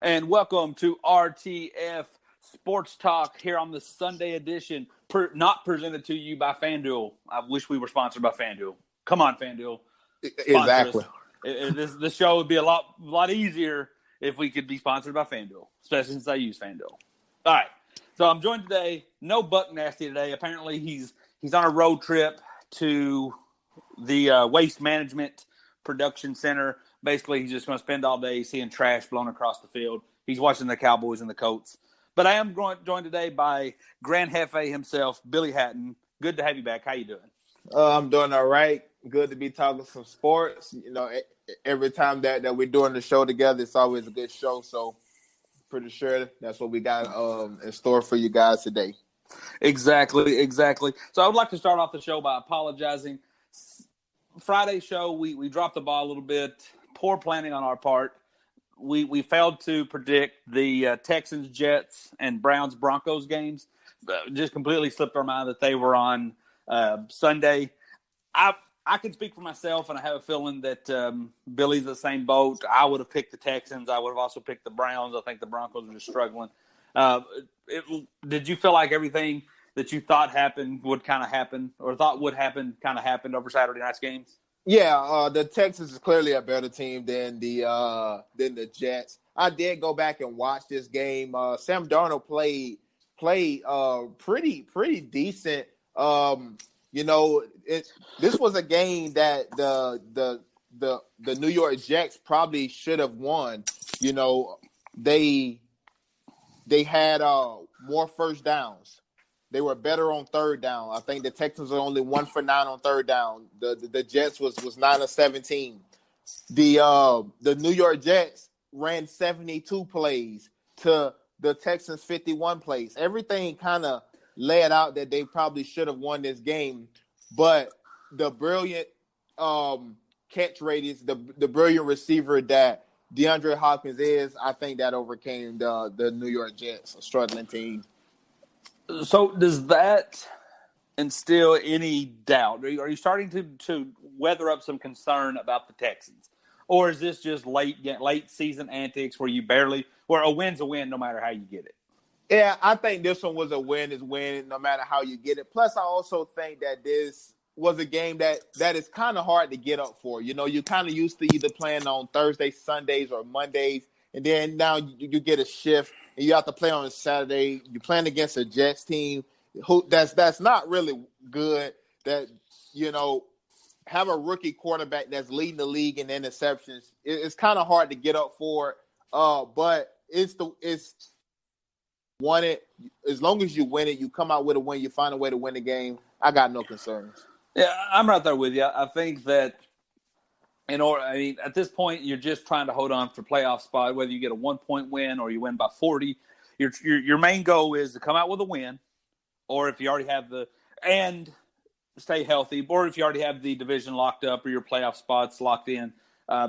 And welcome to RTF Sports Talk here on the Sunday edition, not presented to you by FanDuel. I wish we were sponsored by FanDuel. Come on, FanDuel. Sponsor Exactly. us. This show would be a lot easier if we could be sponsored by FanDuel, especially since I use FanDuel. All right. So I'm joined today. No Buck Nasty today. Apparently he's on a road trip to the Waste Management Production Center. Basically, he's just going to spend all day seeing trash blown across the field. He's watching the Cowboys and the Colts. But I am joined today by Grand Jefe himself, Billy Hatton. Good to have you back. How you doing? I'm doing all right. Good to be talking some sports. You know, every time that we're doing the show together, it's always a good show. So pretty sure that's what we got in store for you guys today. Exactly. So I would like to start off the show by apologizing. Friday's show, we dropped the ball a little bit. Poor planning on our part. We failed to predict the Texans, Jets, and Browns, Broncos games. Just completely slipped our mind that they were on Sunday. I can speak for myself, and I have a feeling that Billy's the same boat. I would have picked the Texans. I would have also picked the Browns. I think the Broncos are just struggling. Did you feel like everything that you thought happened would kind of happen, or thought would happen, kind of happened over Saturday night's games? Yeah, the Texans is clearly a better team than the Jets. I did go back and watch this game. Sam Darnold played pretty decent. This was a game that the New York Jets probably should have won. You know, they had more first downs. They were better on third down. I think the Texans were only 1 for 9 on third down. The Jets was 9 of 17. The New York Jets ran 72 plays to the Texans 51 plays. Everything kind of laid out that they probably should have won this game, but the brilliant catch radius, the brilliant receiver that DeAndre Hopkins is, I think that overcame the New York Jets, a struggling team. So does that instill any doubt? Are you starting to weather up some concern about the Texans? Or is this just late season antics where a win's a win no matter how you get it? Yeah, I think this one was a win is win no matter how you get it. Plus, I also think that this was a game that is kind of hard to get up for. You know, you're kind of used to either playing on Thursdays, Sundays, or Mondays, and then now you get a shift. And you have to play on a Saturday. You're playing against a Jets team who that's not really good. That, you know, have a rookie quarterback that's leading the league in interceptions. It's kind of hard to get up for. But it's won it. As long as you win it, you come out with a win. You find a way to win the game. I got no concerns. Yeah, I'm right there with you. I think that at this point, you're just trying to hold on for playoff spot, whether you get a 1-point win or you win by 40. Your main goal is to come out with a win, or if you already have and stay healthy, or if you already have the division locked up or your playoff spots locked in,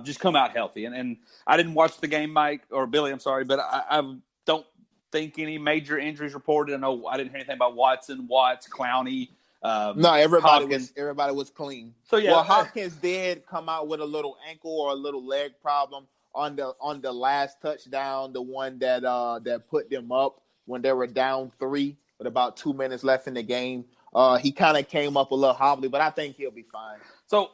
just come out healthy. And I didn't watch the game, Mike, or Billy, I'm sorry, but I don't think any major injuries reported. I know I didn't hear anything about Watts, Clowney. No, everybody was clean. So yeah, well, Hopkins did come out with a little ankle or a little leg problem on the last touchdown, the one that put them up when they were down 3 with about 2 minutes left in the game. He kind of came up a little hobbly, but I think he'll be fine. So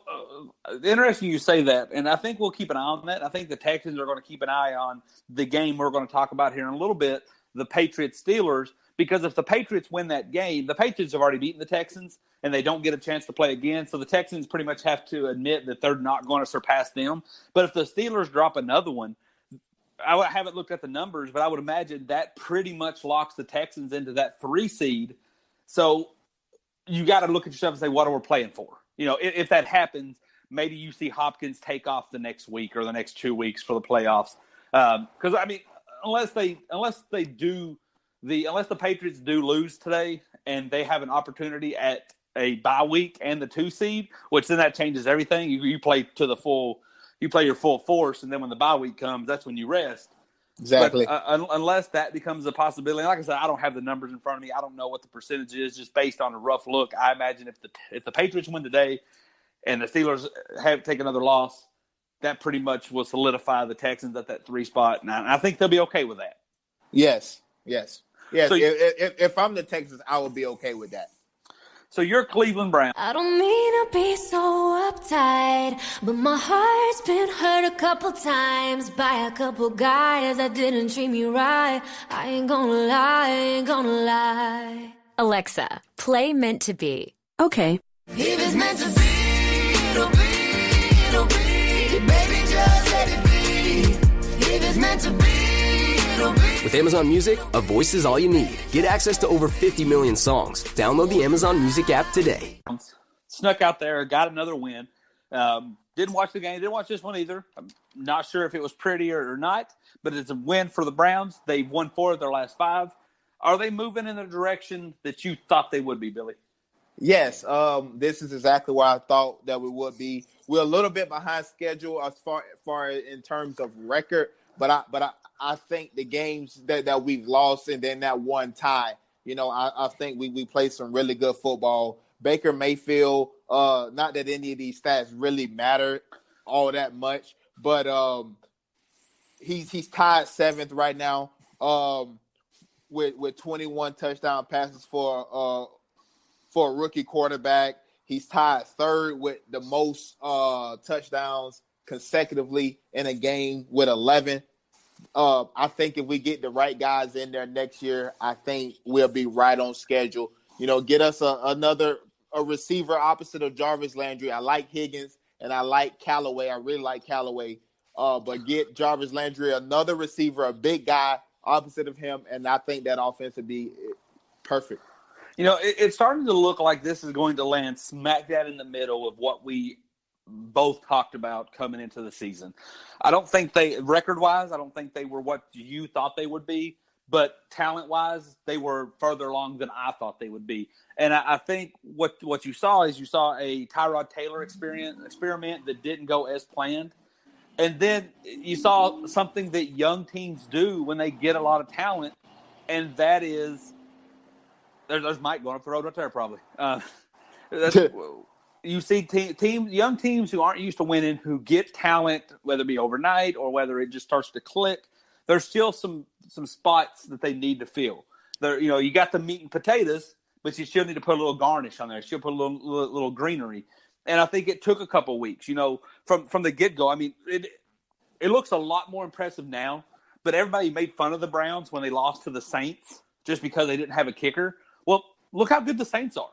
interesting you say that, and I think we'll keep an eye on that. I think the Texans are going to keep an eye on the game we're going to talk about here in a little bit, the Patriots-Steelers. Because if the Patriots win that game, the Patriots have already beaten the Texans, and they don't get a chance to play again. So the Texans pretty much have to admit that they're not going to surpass them. But if the Steelers drop another one, I haven't looked at the numbers, but I would imagine that pretty much locks the Texans into that 3 seed. So you got to look at yourself and say, what are we playing for? You know, if that happens, maybe you see Hopkins take off the next week or the next 2 weeks for the playoffs. Because, unless the Patriots do lose today and they have an opportunity at a bye week and the 2 seed, which then that changes everything. You play your full force, and then when the bye week comes, that's when you rest. Exactly. But, unless that becomes a possibility, and like I said, I don't have the numbers in front of me. I don't know what the percentage is, just based on a rough look. I imagine if the Patriots win today and the Steelers take another loss, that pretty much will solidify the Texans at that 3 spot, and I think they'll be okay with that. Yes. So, if I'm the Texans, I would be okay with that. So you're Cleveland Browns. I don't mean to be so uptight, but my heart's been hurt a couple times by a couple guys that didn't treat me right. I ain't gonna lie. Alexa, play Meant to Be. Okay. If it's meant to be, it'll be, it'll be. Baby, just let it be. If it's meant to be, it'll be. With Amazon Music, a voice is all you need. Get access to over 50 million songs. Download the Amazon Music app today. Snuck out there, got another win. Didn't watch the game, didn't watch this one either. I'm not sure if it was pretty or not, but it's a win for the Browns. They've won 4 of their last 5. Are they moving in the direction that you thought they would be, Billy? Yes, this is exactly where I thought that we would be. We're a little bit behind schedule as far in terms of record, but I think the games that we've lost and then that one tie, I think we played some really good football. Baker Mayfield, not that any of these stats really matter all that much, but he's tied 7th right now with 21 touchdown passes for a rookie quarterback. He's tied 3rd with the most touchdowns consecutively in a game with 11. I think if we get the right guys in there next year, I think we'll be right on schedule. Get us a receiver opposite of Jarvis Landry. I like Higgins and I like Callaway. I really like Callaway. But get Jarvis Landry another receiver, a big guy opposite of him, and I think that offense would be perfect. It's starting to look like this is going to land smack dab in the middle of what we both talked about coming into the season. I don't think record-wise, I don't think they were what you thought they would be, but talent-wise, they were further along than I thought they would be. And I think what you saw is you saw a Tyrod Taylor experiment that didn't go as planned. And then you saw something that young teams do when they get a lot of talent, and that is there's Mike going up the road right there probably. You see young teams who aren't used to winning, who get talent, whether it be overnight or whether it just starts to click. There's still some spots that they need to fill. There, you got the meat and potatoes, but you still need to put a little garnish on there. You still put a little greenery. And I think it took a couple of weeks, from the get-go. I mean, it looks a lot more impressive now, but everybody made fun of the Browns when they lost to the Saints just because they didn't have a kicker. Well, look how good the Saints are.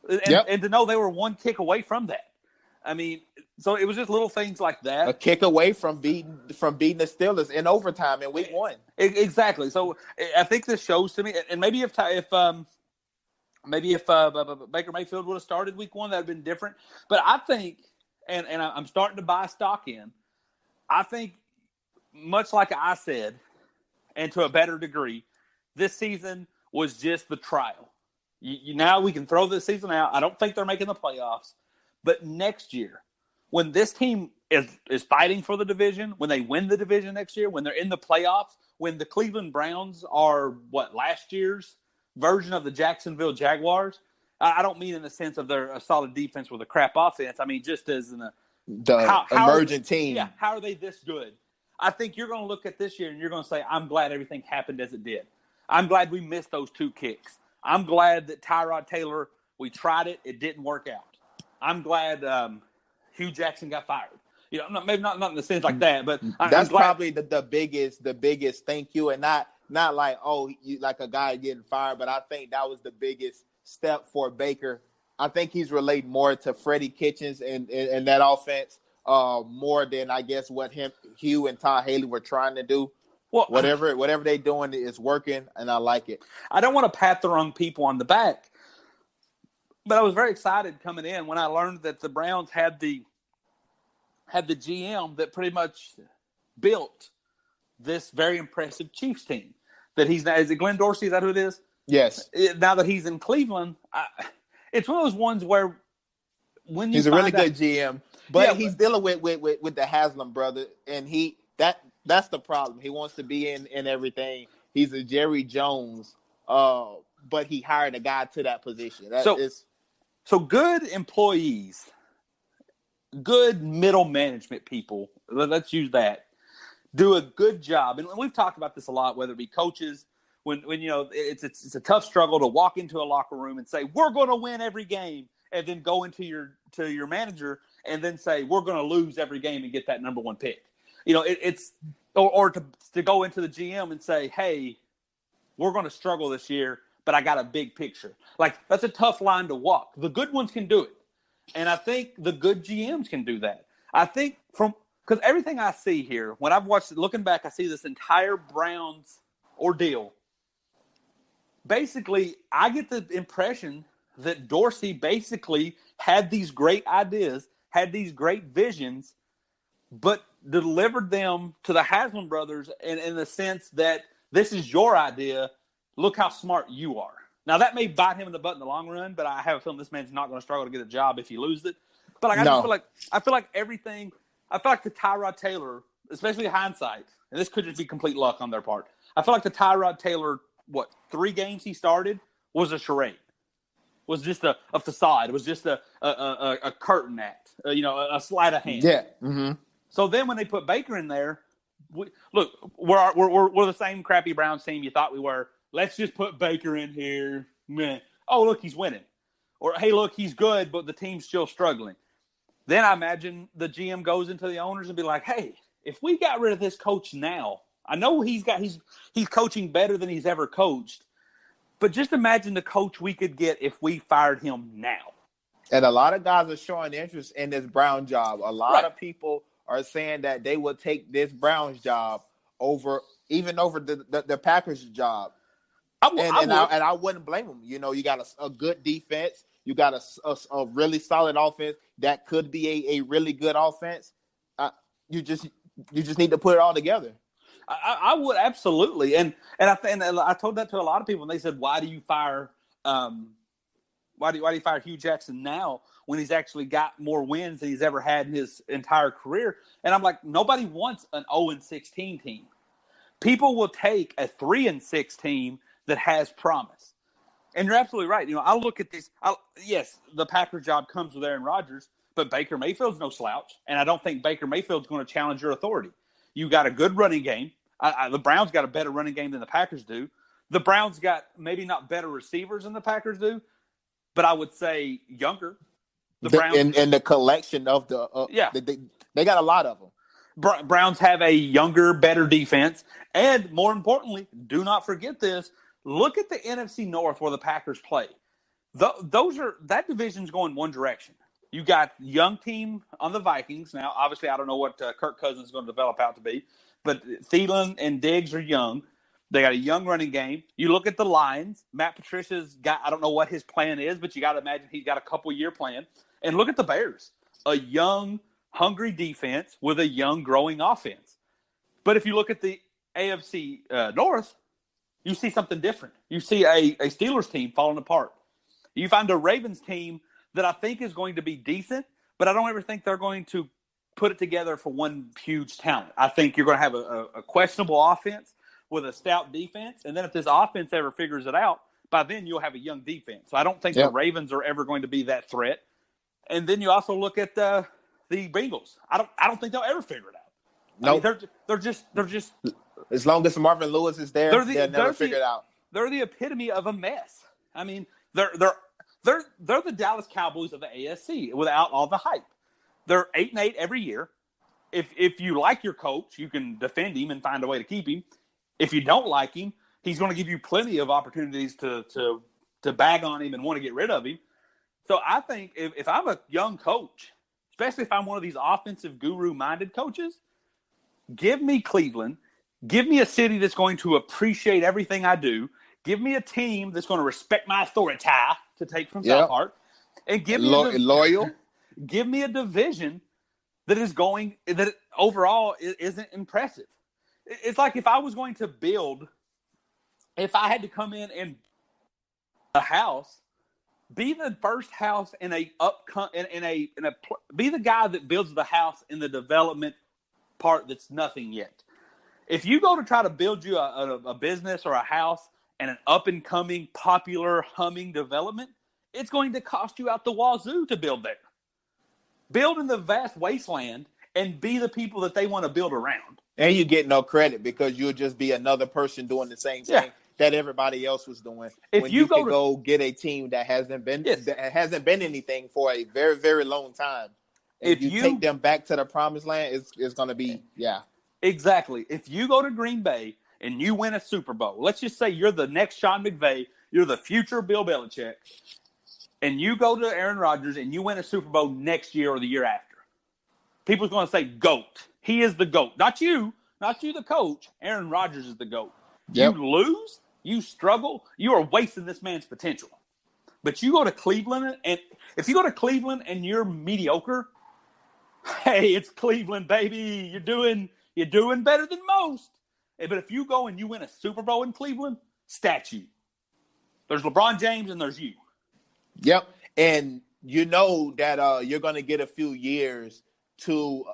And to know they were one kick away from that. I mean, so it was just little things like that. A kick away from beating the Steelers in overtime in week 1. Exactly. So I think this shows to me, and maybe if Baker Mayfield would have started week 1, that would have been different. But I think, and I'm starting to buy stock in, I think much like I said, and to a better degree, this season was just the trial. Now we can throw this season out. I don't think they're making the playoffs. But next year, when this team is fighting for the division, when they win the division next year, when they're in the playoffs, when the Cleveland Browns are, last year's version of the Jacksonville Jaguars, I don't mean in the sense of they're a solid defense with a crap offense. I mean just as emerging team. Yeah, how are they this good? I think you're going to look at this year and you're going to say, I'm glad everything happened as it did. I'm glad we missed those 2 kicks. I'm glad that Tyrod Taylor, we tried it, it didn't work out. I'm glad Hugh Jackson got fired. Maybe not in the sense like that, but that's probably the biggest thank you, and not like like a guy getting fired, but I think that was the biggest step for Baker. I think he's related more to Freddie Kitchens and that offense more than I guess what Hugh and Todd Haley were trying to do. Well, whatever they're doing is working, and I like it. I don't want to pat the wrong people on the back, but I was very excited coming in when I learned that the Browns had the GM that pretty much built this very impressive Chiefs team. That is it Glenn Dorsey? Is that who it is? Yes. Now that he's in Cleveland, it's one of those ones where when he's a really good GM, but he's dealing with the Haslam brother, and that's the problem. He wants to be in everything. He's a Jerry Jones, but he hired a guy to that position. So good employees good middle management people, let's use that, do a good job. And we've talked about this a lot, whether it be coaches, when it's a tough struggle to walk into a locker room and say, we're going to win every game, and then go into your manager and then say, we're going to lose every game and get that number one pick. It's to go into the GM and say, hey, we're going to struggle this year, but I got a big picture. Like, that's a tough line to walk. The good ones can do it. And I think the good GMs can do that. I think because everything I see here, when I've watched it, looking back, I see this entire Browns ordeal. Basically, I get the impression that Dorsey basically had these great ideas, had these great visions, but delivered them to the Haslam brothers in the sense that this is your idea. Look how smart you are. Now, that may bite him in the butt in the long run, but I have a feeling this man's not going to struggle to get a job if he loses it. But I feel like everything – I feel like the Tyrod Taylor, especially hindsight, and this could just be complete luck on their part, I feel like the Tyrod Taylor, 3 games he started was a charade, was just a facade. It was just a curtain act, a sleight of hand. Yeah. Mm-hmm. So then when they put Baker in there, we're the same crappy Browns team you thought we were. Let's just put Baker in here. Man. Oh, look, he's winning. Or, hey, look, he's good, but the team's still struggling. Then I imagine the GM goes into the owners and be like, hey, if we got rid of this coach now, I know he's coaching better than he's ever coached, but just imagine the coach we could get if we fired him now. And a lot of guys are showing interest in this Brown job. A lot of people are saying that they will take this Browns job over the Packers job. I wouldn't blame them. You got a good defense. You got a really solid offense that could be a really good offense. You just need to put it all together. I would absolutely, and I told that to a lot of people, and they said, "Why do you fire? Why do you fire Hugh Jackson now when he's actually got more wins than he's ever had in his entire career?" And I'm like, nobody wants an 0-16 team. People will take a 3-6 team that has promise. And you're absolutely right. I look at this. Yes, the Packers job comes with Aaron Rodgers, but Baker Mayfield's no slouch, and I don't think Baker Mayfield's going to challenge your authority. You got a good running game. The Browns got a better running game than the Packers do. The Browns got maybe not better receivers than the Packers do, but I would say younger. The Browns and the collection of they got a lot of them. Browns have a younger, better defense, and more importantly, do not forget this. Look at the NFC North where the Packers play. That division's going one direction. You got young team on the Vikings. Now, obviously, I don't know what Kirk Cousins is going to develop out to be, but Thielen and Diggs are young. They got a young running game. You look at the Lions. Matt Patricia's got, I don't know what his plan is, but you got to imagine he's got a couple-year plan. And look at the Bears, a young, hungry defense with a young, growing offense. But if you look at the AFC North, you see something different. You see a Steelers team falling apart. You find a Ravens team that I think is going to be decent, but I don't ever think they're going to put it together for one huge talent. I think you're going to have a questionable offense with a stout defense, and then if this offense ever figures it out, by then you'll have a young defense. So I don't think the Ravens are ever going to be that threat. And then you also look at the Bengals. I don't think they'll ever figure it out. No, nope. They're just as long as Marvin Lewis is there, they'll never figure it out. They're the epitome of a mess. I mean, they're the Dallas Cowboys of the AFC without all the hype. They're 8-8 every year. If you like your coach, you can defend him and find a way to keep him. If you don't like him, he's going to give you plenty of opportunities to bag on him and want to get rid of him. So I think if I'm a young coach, especially if I'm one of these offensive guru-minded coaches, give me Cleveland. Give me a city that's going to appreciate everything I do. Give me a team that's going to respect my authority, to take from South Park. And give me loyal. Give me a division that overall isn't impressive. It's like if I was going to build, if I had to come in and a house, be the first house be the guy that builds the house in the development part that's nothing yet. If you go to try to build you a business or a house and an up-and-coming, popular, humming development, it's going to cost you out the wazoo to build there. build in the vast wasteland and be the people that they want to build around. And you get no credit because you'll just be another person doing the same thing that everybody else was doing. If when you go get a team that hasn't been anything for a very, very long time, and if you take them back to the promised land, it's going to be exactly. If you go to Green Bay and you win a Super Bowl, let's just say you're the next Sean McVay, you're the future Bill Belichick, and you go to Aaron Rodgers and you win a Super Bowl next year or the year after, people's going to say GOAT. He is the GOAT. Not you, the coach. Aaron Rodgers is the GOAT. Yep. You lose, you struggle, you are wasting this man's potential. But you go to Cleveland, and if you go to Cleveland and you're mediocre, hey, it's Cleveland, baby. You're doing better than most. But if you go and you win a Super Bowl in Cleveland, statue. There's LeBron James and there's you. Yep. And you know that you're going to get a few years to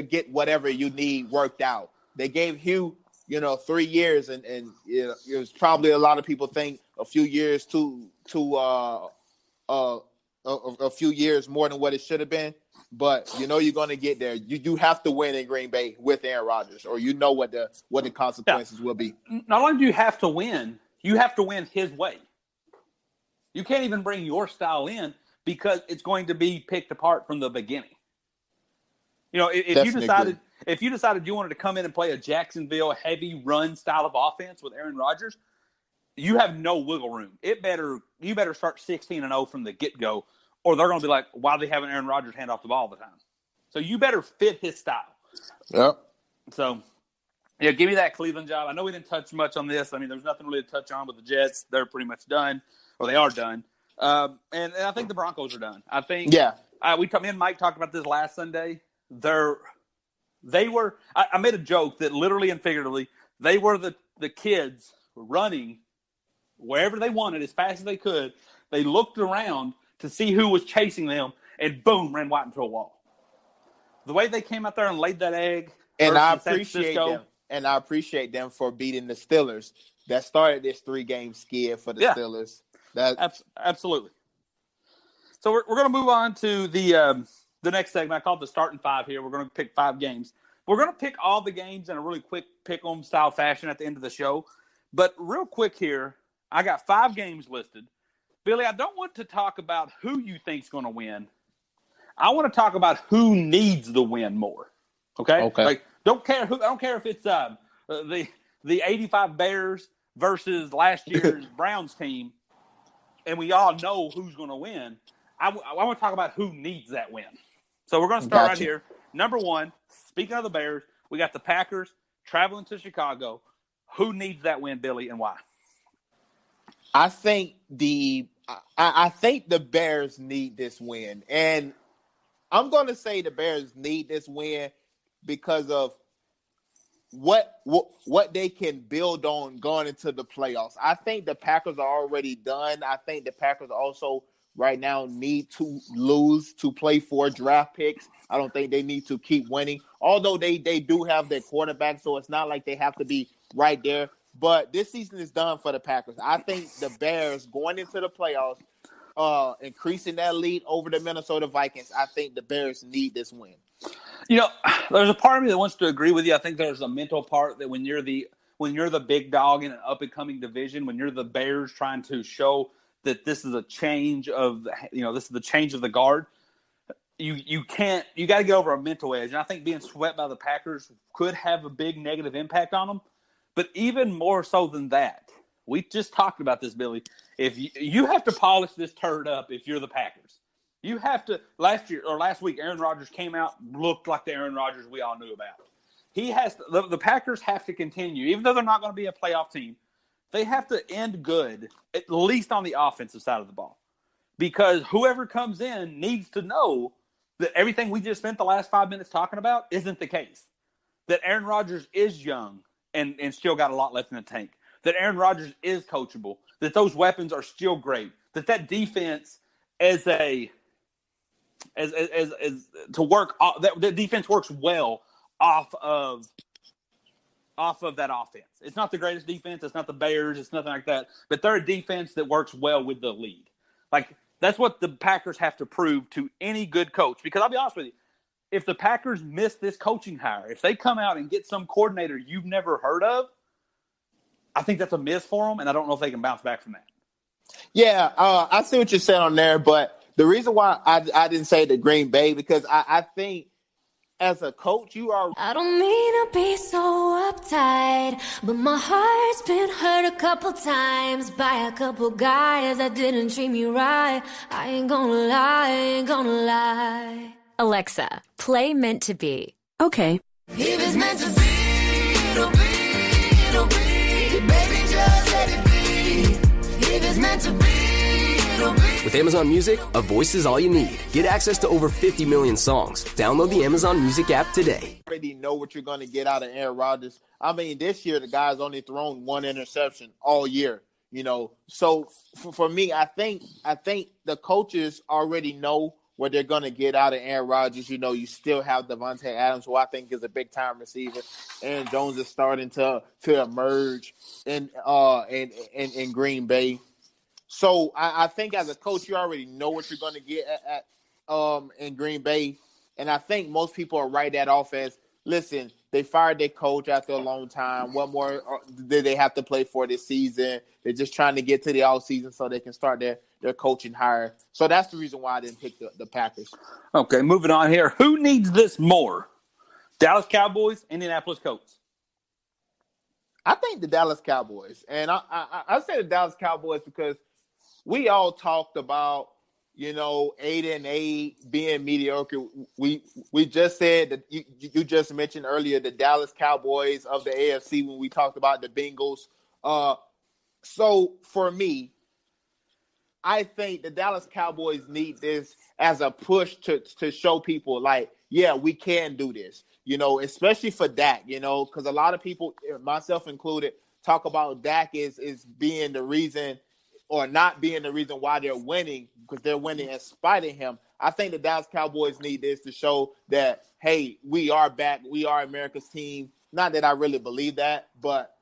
get whatever you need worked out. They gave Hugh, 3 years, and it was probably a lot of people think a few years a few years more than what it should have been. But you're going to get there. You have to win in Green Bay with Aaron Rodgers, or what the consequences will be. Not only do you have to win, you have to win his way. You can't even bring your style in because it's going to be picked apart from the beginning. If you decided you wanted to come in and play a Jacksonville heavy run style of offense with Aaron Rodgers, you have no wiggle room. You better start 16-0 from the get-go, or they're going to be like, why are they having Aaron Rodgers hand off the ball all the time? So you better fit his style. Yep. So, give me that Cleveland job. I know we didn't touch much on this. I mean, there's nothing really to touch on with the Jets. They're pretty much done, or they are done. And I think the Broncos are done. I think. Yeah. Me and Mike talked about this last Sunday. They were. I made a joke that literally and figuratively, they were the kids running wherever they wanted as fast as they could. They looked around to see who was chasing them, and boom, ran right into a wall. The way they came out there and laid that egg, and I appreciate them. And I appreciate them for beating the Steelers. That started this 3-game skid for the Steelers. Absolutely. So we're going to move on to the next segment. I call it the starting 5 here. We're going to pick 5 games. We're going to pick all the games in a really quick pick-em style fashion at the end of the show. But real quick here, I got 5 games listed. Billy, I don't want to talk about who you think's going to win. I want to talk about who needs the win more. Okay. Like, I don't care if it's the 85 Bears versus last year's Browns team, and we all know who's going to win. I want to talk about who needs that win. So we're going to start right here. Number 1, speaking of the Bears, we got the Packers traveling to Chicago. Who needs that win, Billy, and why? I think the Bears need this win, and I'm going to say the Bears need this win because of what they can build on going into the playoffs. I think the Packers are already done. I think the Packers also right now need to lose to play for draft picks. I don't think they need to keep winning, although they do have their quarterback, so it's not like they have to be right there. But this season is done for the Packers. I think the Bears going into the playoffs, increasing that lead over the Minnesota Vikings, I think the Bears need this win. There's a part of me that wants to agree with you. I think there's a mental part that when you're the big dog in an up-and-coming division, when you're the Bears trying to show that this is a change of, this is the change of the guard, you got to get over a mental edge. And I think being swept by the Packers could have a big negative impact on them. But even more so than that, we just talked about this, Billy. If you have to polish this turd up if you're the Packers. You have to. Last week, Aaron Rodgers came out, looked like the Aaron Rodgers we all knew about. He has to, the Packers have to continue, even though they're not going to be a playoff team. They have to end good, at least on the offensive side of the ball, because whoever comes in needs to know that everything we just spent the last 5 minutes talking about isn't the case. That Aaron Rodgers is young and still got a lot left in the tank. That Aaron Rodgers is coachable. That those weapons are still great. That defense the defense works well off of that offense. It's not the greatest defense. It's not the Bears. It's nothing like that. But they're a defense that works well with the lead. Like, That's what the Packers have to prove to any good coach. Because I'll be honest with you, if the Packers miss this coaching hire, if they come out and get some coordinator you've never heard of, I think that's a miss for them, and I don't know if they can bounce back from that. Yeah, I see what you're saying on there, but the reason why I didn't say the Green Bay, because I think as a coach, you are. I don't mean to be so uptight, but my heart's been hurt a couple times by a couple guys that didn't treat me right. I ain't gonna lie, I ain't gonna lie. Alexa, play Meant to Be. Okay. If it's meant to be, it'll be, it'll be. Baby, just let it be. If it's meant to be, it'll be. With Amazon Music, a voice is all you need. Get access to over 50 million songs. Download the Amazon Music app today. Already know what you're going to get out of Aaron Rodgers. I mean, this year the guy's only thrown one interception all year. So for me, I think the coaches already know what they're going to get out of Aaron Rodgers. You still have Devontae Adams, who I think is a big time receiver. Aaron Jones is starting to emerge in Green Bay. So I think as a coach, you already know what you're going to get in Green Bay. And I think most people will write that off as, listen, they fired their coach after a long time. What more did they have to play for this season? They're just trying to get to the offseason so they can start their coaching hire. So that's the reason why I didn't pick the Packers. Okay, moving on here. Who needs this more? Dallas Cowboys, Indianapolis Colts? I think the Dallas Cowboys. And I say the Dallas Cowboys because we all talked about, 8-8 being mediocre. We just said that you just mentioned earlier the Dallas Cowboys of the AFC when we talked about the Bengals. So for me, I think the Dallas Cowboys need this as a push to show people like, yeah, we can do this, especially for Dak, because a lot of people, myself included, talk about Dak is being the reason or not being the reason why they're winning, because they're winning in spite of him. I think the Dallas Cowboys need this to show that, hey, we are back. We are America's team. Not that I really believe that, but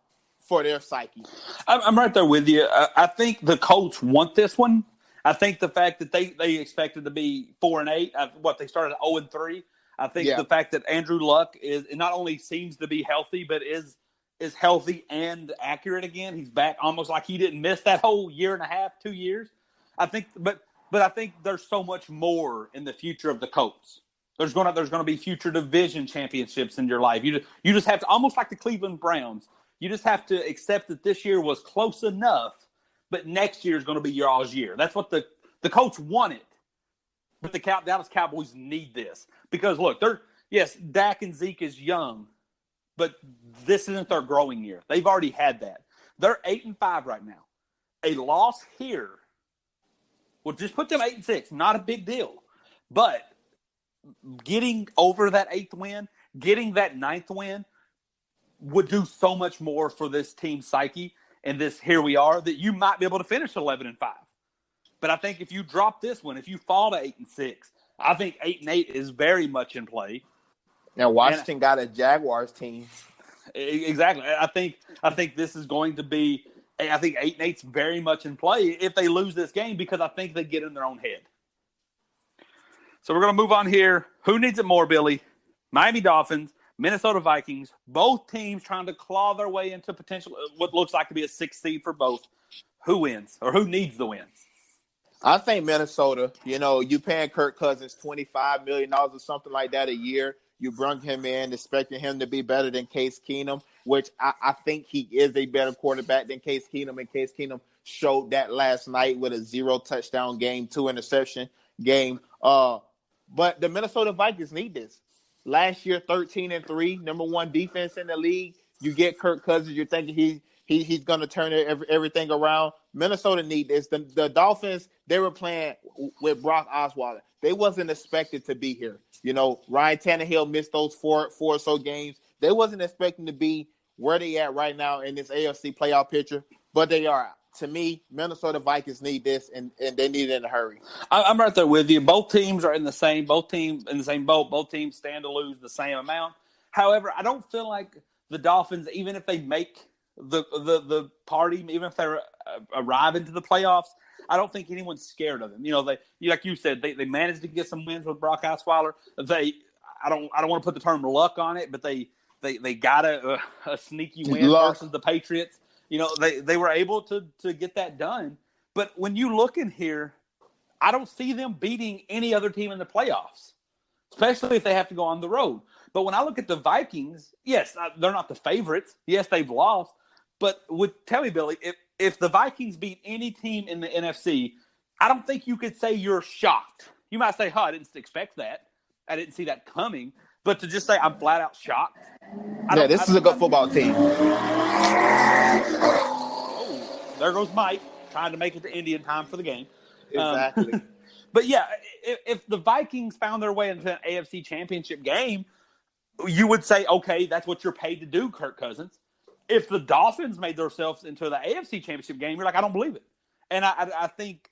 for their psyche. I'm right there with you. I think the Colts want this one. I think the fact that they expected to be 4-8, they started 0-3. I think the fact that Andrew Luck is not only seems to be healthy, but is healthy and accurate again. He's back almost like he didn't miss that whole year and a half, 2 years. I think, but I think there's so much more in the future of the Colts. There's gonna be future division championships in your life. You just have to, almost like the Cleveland Browns. You just have to accept that this year was close enough, but next year is going to be your all's year. That's what the Colts wanted, but the Dallas Cowboys need this because look, Dak and Zeke is young. But this isn't their growing year. They've already had that. They're 8-5 right now. A loss here will just put them 8-6. Not a big deal. But getting over that 8th win, getting that 9th win would do so much more for this team's psyche and this here we are that you might be able to finish 11-5. But I think if you drop this one, if you fall to 8-6, I think 8-8 is very much in play. Now Washington got a Jaguars team. Exactly. I think this is going to be. I think 8-8's very much in play if they lose this game because I think they get in their own head. So we're going to move on here. Who needs it more, Billy? Miami Dolphins, Minnesota Vikings. Both teams trying to claw their way into potential what looks like to be a 6th seed for both. Who wins or who needs the win? I think Minnesota. You paying Kirk Cousins $25 million or something like that a year. You brought him in expecting him to be better than Case Keenum, which I think he is a better quarterback than Case Keenum. And Case Keenum showed that last night with a 0 touchdown game, 2 interception game. But the Minnesota Vikings need this. Last year, 13-3, number 1 defense in the league. You get Kirk Cousins, you're thinking he's going to turn everything around. Minnesota need this. The Dolphins, they were playing with Brock Osweiler. They wasn't expected to be here. Ryan Tannehill missed those four or so games. They wasn't expecting to be where they at right now in this AFC playoff picture, but they are. To me, Minnesota Vikings need this, and they need it in a hurry. I'm right there with you. Both teams are in the same boat. Both teams stand to lose the same amount. However, I don't feel like the Dolphins, even if they make the party, even if they arrive into the playoffs, I don't think anyone's scared of them. Like you said, they managed to get some wins with Brock Osweiler. I don't want to put the term luck on it, but they got a sneaky win versus the Patriots. They were able to get that done. But when you look in here, I don't see them beating any other team in the playoffs, especially if they have to go on the road. But when I look at the Vikings, yes, they're not the favorites. Yes, they've lost. But tell me, Billy, if the Vikings beat any team in the NFC, I don't think you could say you're shocked. You might say, I didn't expect that. I didn't see that coming. But to just say I'm flat out shocked. This is a good football team. Oh, there goes Mike trying to make it to Indian time for the game. Exactly. But yeah, if the Vikings found their way into an AFC Championship game, you would say, okay, that's what you're paid to do, Kirk Cousins. If the Dolphins made themselves into the AFC Championship game, you're like, I don't believe it. And I think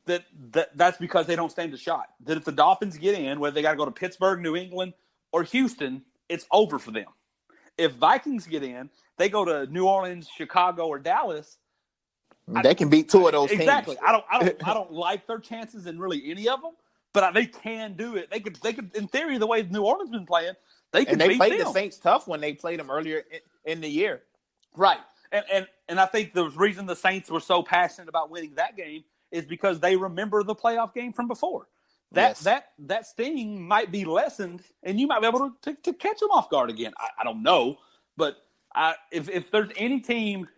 that's because they don't stand a shot. That if the Dolphins get in, whether they got to go to Pittsburgh, New England, or Houston, it's over for them. If Vikings get in, they go to New Orleans, Chicago, or Dallas. They can beat two of those teams. Exactly. I don't like their chances in really any of them, but they can do it. They could in theory, the way New Orleans been playing, they played the Saints tough when they played them earlier in the year. Right. And I think the reason the Saints were so passionate about winning that game is because they remember the playoff game from before. That sting might be lessened, and you might be able to catch them off guard again. I don't know, but if there's any team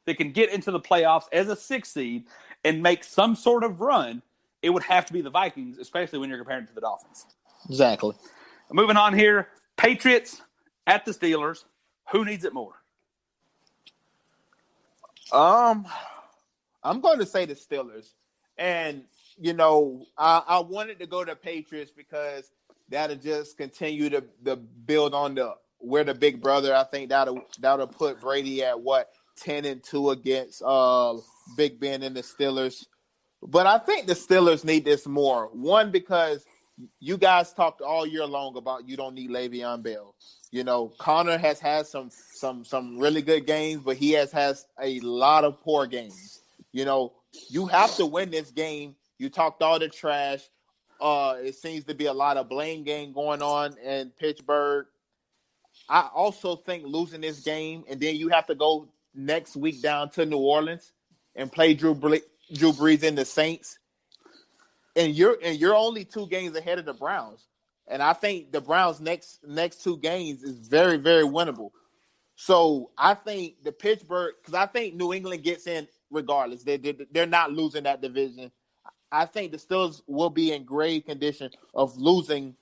that can get into the playoffs as a 6th seed and make some sort of run, it would have to be the Vikings, especially when you're comparing it to the Dolphins. Exactly. Moving on here, Patriots at the Steelers. Who needs it more? I'm going to say the Steelers. And, I wanted to go to Patriots because that'll just continue to build on we're the big brother. I think that'll put Brady at 10-2 against Big Ben and the Steelers. But I think the Steelers need this more. One, because you guys talked all year long about you don't need Le'Veon Bell. Connor has had some really good games, but he has a lot of poor games. You have to win this game. You talked all the trash. It seems to be a lot of blame game going on in Pittsburgh. I also think losing this game, and then you have to go next week down to New Orleans and play Drew Brees and the Saints, and you're only 2 games ahead of the Browns. And I think the Browns' next 2 games is very, very winnable. So I think the Pittsburgh, because I think New England gets in regardless. They're not losing that division. I think the Steelers will be in grave condition of losing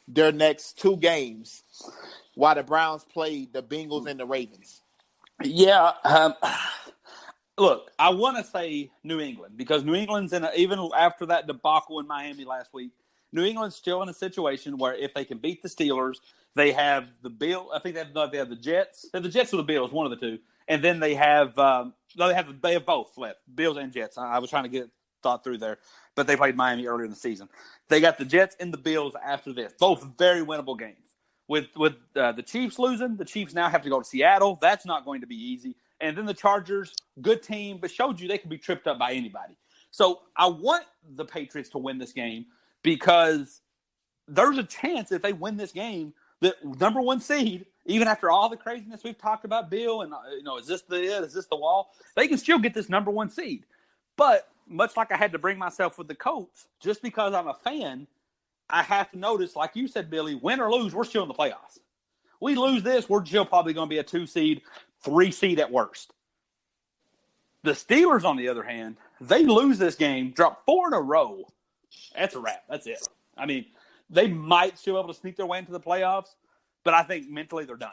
their next 2 games while the Browns play the Bengals and the Ravens. Yeah. Look, I want to say New England because New England's even after that debacle in Miami last week, New England's still in a situation where if they can beat the Steelers, they have the Bills. I think they have the Jets. They have the Jets or the Bills, one of the two. And then they have they have both left, Bills and Jets. I was trying to get thought through there, but they played Miami earlier in the season. They got the Jets and the Bills after this, both very winnable games. With the Chiefs losing, the Chiefs now have to go to Seattle. That's not going to be easy. And then the Chargers, good team, but showed you they can be tripped up by anybody. So I want the Patriots to win this game because there's a chance if they win this game that number 1 seed, even after all the craziness we've talked about, Bill, and is this the wall? They can still get this number 1 seed. But much like I had to bring myself with the Colts, just because I'm a fan, I have to notice, like you said, Billy, win or lose, we're still in the playoffs. We lose this, we're still probably going to be a 2 seed, 3 seed at worst. The Steelers, on the other hand, they lose this game, drop 4 in a row. That's a wrap. That's it. I mean, they might still be able to sneak their way into the playoffs, but I think mentally they're done.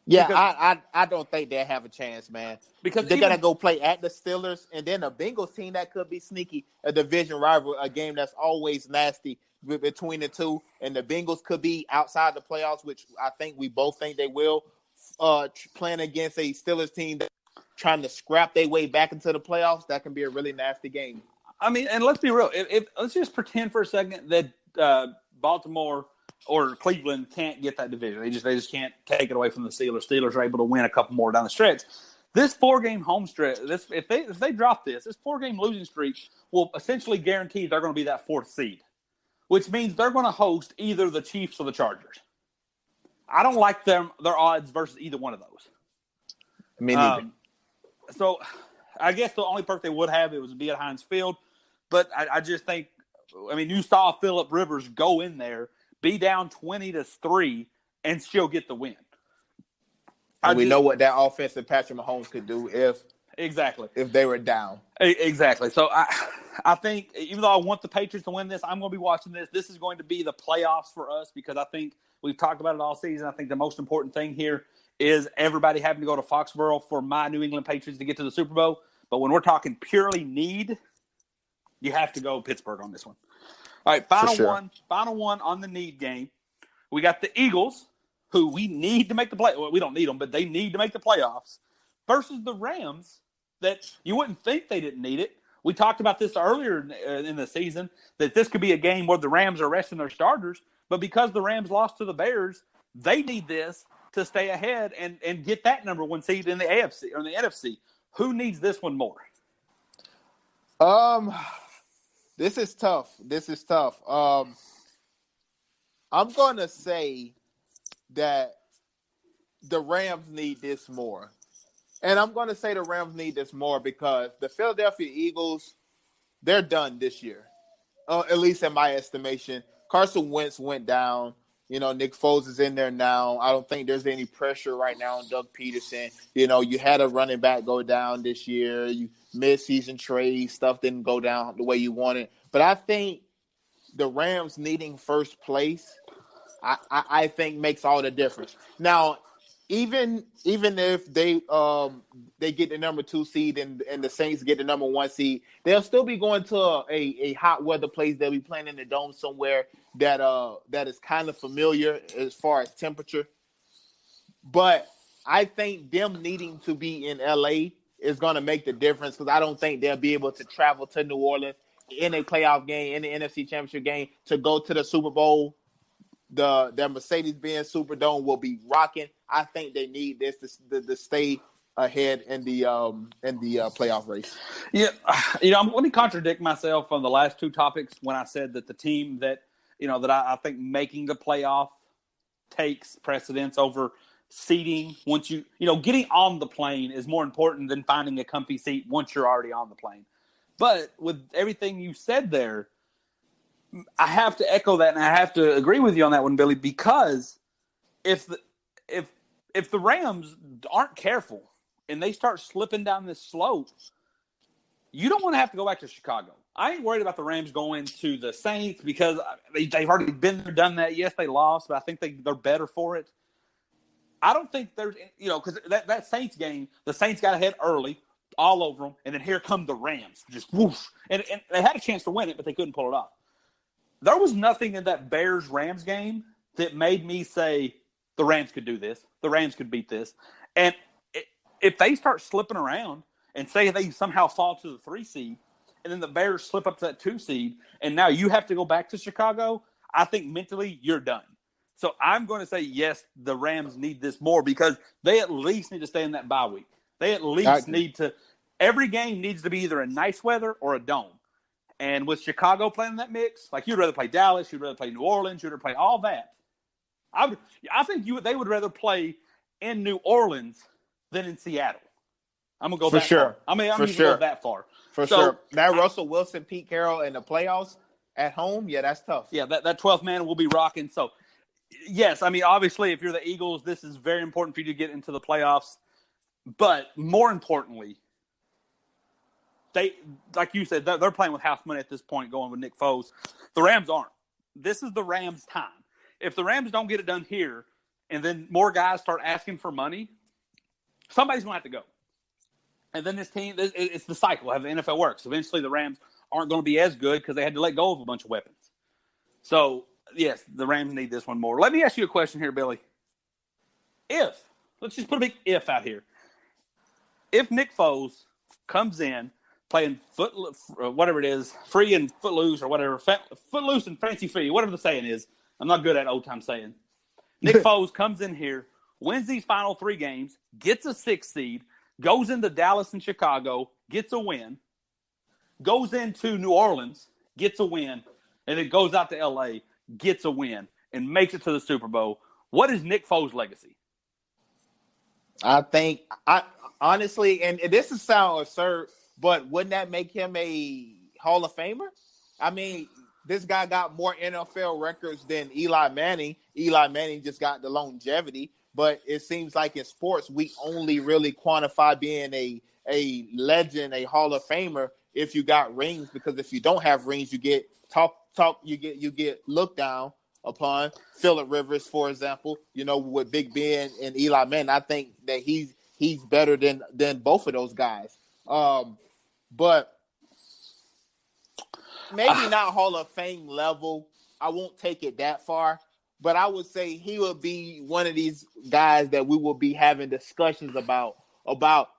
Yeah, because, I don't think they have a chance, man. Because they got to go play at the Steelers and then a Bengals team that could be sneaky, a division rival, a game that's always nasty between the two. And the Bengals could be outside the playoffs, which I think we both think they will, playing against a Steelers team that's trying to scrap their way back into the playoffs. That can be a really nasty game. I mean, and let's be real. If let's just pretend for a second that Baltimore or Cleveland can't get that division. They just can't take it away from the Steelers. Steelers are able to win a couple more down the stretch. This 4-game home stretch, if they drop this 4-game losing streak will essentially guarantee they're going to be that 4th seed, which means they're going to host either the Chiefs or the Chargers. I don't like their odds versus either one of those. Me neither. So I guess the only perk they would have it would be at Heinz Field, but I just think, you saw Phillip Rivers go in there, be down 20-3, and still get the win. And we know what that offense and Patrick Mahomes could do if they were down. Exactly. So I think even though I want the Patriots to win this, I'm going to be watching this. This is going to be the playoffs for us because I think we've talked about it all season. I think the most important thing here is everybody having to go to Foxborough for my New England Patriots to get to the Super Bowl. But when we're talking purely need, you have to go Pittsburgh on this one. All right, final one on the need game. We got the Eagles, who we need to make the play. Well, we don't need them, but they need to make the playoffs, versus the Rams that you wouldn't think they didn't need it. We talked about this earlier in the season, that this could be a game where the Rams are resting their starters, but because the Rams lost to the Bears, they need this to stay ahead and get that number 1 seed in the AFC or in the NFC. Who needs this one more? This is tough. I'm going to say that the Rams need this more. And I'm going to say the Rams need this more because the Philadelphia Eagles, they're done this year, at least in my estimation. Carson Wentz went down. Nick Foles is in there now. I don't think there's any pressure right now on Doug Peterson. You had a running back go down this year. You mid-season trade stuff didn't go down the way you wanted. But I think the Rams needing first place, I think makes all the difference. Now, even if they get the number 2 seed and the Saints get the number 1 seed, they'll still be going to a hot weather place. They'll be playing in the dome somewhere that is kind of familiar as far as temperature. But I think them needing to be in LA is going to make the difference because I don't think they'll be able to travel to New Orleans in a playoff game, in the NFC Championship game, to go to the Super Bowl. Their Mercedes-Benz Superdome will be rocking. I think they need this to stay ahead in the playoff race. Yeah, let me contradict myself on the last 2 topics when I said that the team that I think making the playoff takes precedence over seating. Once getting on the plane is more important than finding a comfy seat once you're already on the plane. But with everything you said there, I have to echo that, and I have to agree with you on that one, Billy, because if the Rams aren't careful and they start slipping down this slope, you don't want to have to go back to Chicago. I ain't worried about the Rams going to the Saints because they've already been there, done that. Yes, they lost, but I think they're better for it. I don't think there's, because that Saints game, the Saints got ahead early, all over them, and then here come the Rams, just whoosh. And they had a chance to win it, but they couldn't pull it off. There was nothing in that Bears-Rams game that made me say the Rams could do this. The Rams could beat this. And if they start slipping around and say they somehow fall to the 3 seed, and then the Bears slip up to that 2 seed, and now you have to go back to Chicago, I think mentally you're done. So I'm going to say, yes, the Rams need this more because they at least need to stay in that bye week. They at least need to – every game needs to be either in nice weather or a dome. And with Chicago playing in that mix, like you'd rather play Dallas, you'd rather play New Orleans, you'd rather play all that. I think they would rather play in New Orleans than in Seattle. I'm going to go that far. I'm going to go that far. For sure. Now Russell Wilson, Pete Carroll in the playoffs at home, yeah, that's tough. Yeah, that 12th man will be rocking. So, yes, obviously, if you're the Eagles, this is very important for you to get into the playoffs. But more importantly, like you said, they're playing with half money at this point going with Nick Foles. The Rams aren't. This is the Rams' time. If the Rams don't get it done here and then more guys start asking for money, somebody's going to have to go. And then this team, it's the cycle of the NFL works. Eventually the Rams aren't going to be as good because they had to let go of a bunch of weapons. So, yes, the Rams need this one more. Let me ask you a question here, Billy. Let's just put a big if out here. If Nick Foles comes in playing whatever it is, free and footloose or whatever, footloose and fancy free, whatever the saying is. I'm not good at old-time saying. Nick Foles comes in here, wins these final 3 games, gets a 6 seed, goes into Dallas and Chicago, gets a win, goes into New Orleans, gets a win, and then goes out to L.A., gets a win, and makes it to the Super Bowl. What is Nick Foles' legacy? I think, honestly, and this is sound absurd, but wouldn't that make him a Hall of Famer? I mean, this guy got more NFL records than Eli Manning. Eli Manning just got the longevity, but it seems like in sports, we only really quantify being a legend, a Hall of Famer if you got rings, because if you don't have rings, you get you get looked down upon. Phillip Rivers, for example, with Big Ben and Eli Manning, I think that he's better than both of those guys. But maybe not Hall of Fame level. I won't take it that far, but I would say he will be one of these guys that we will be having discussions about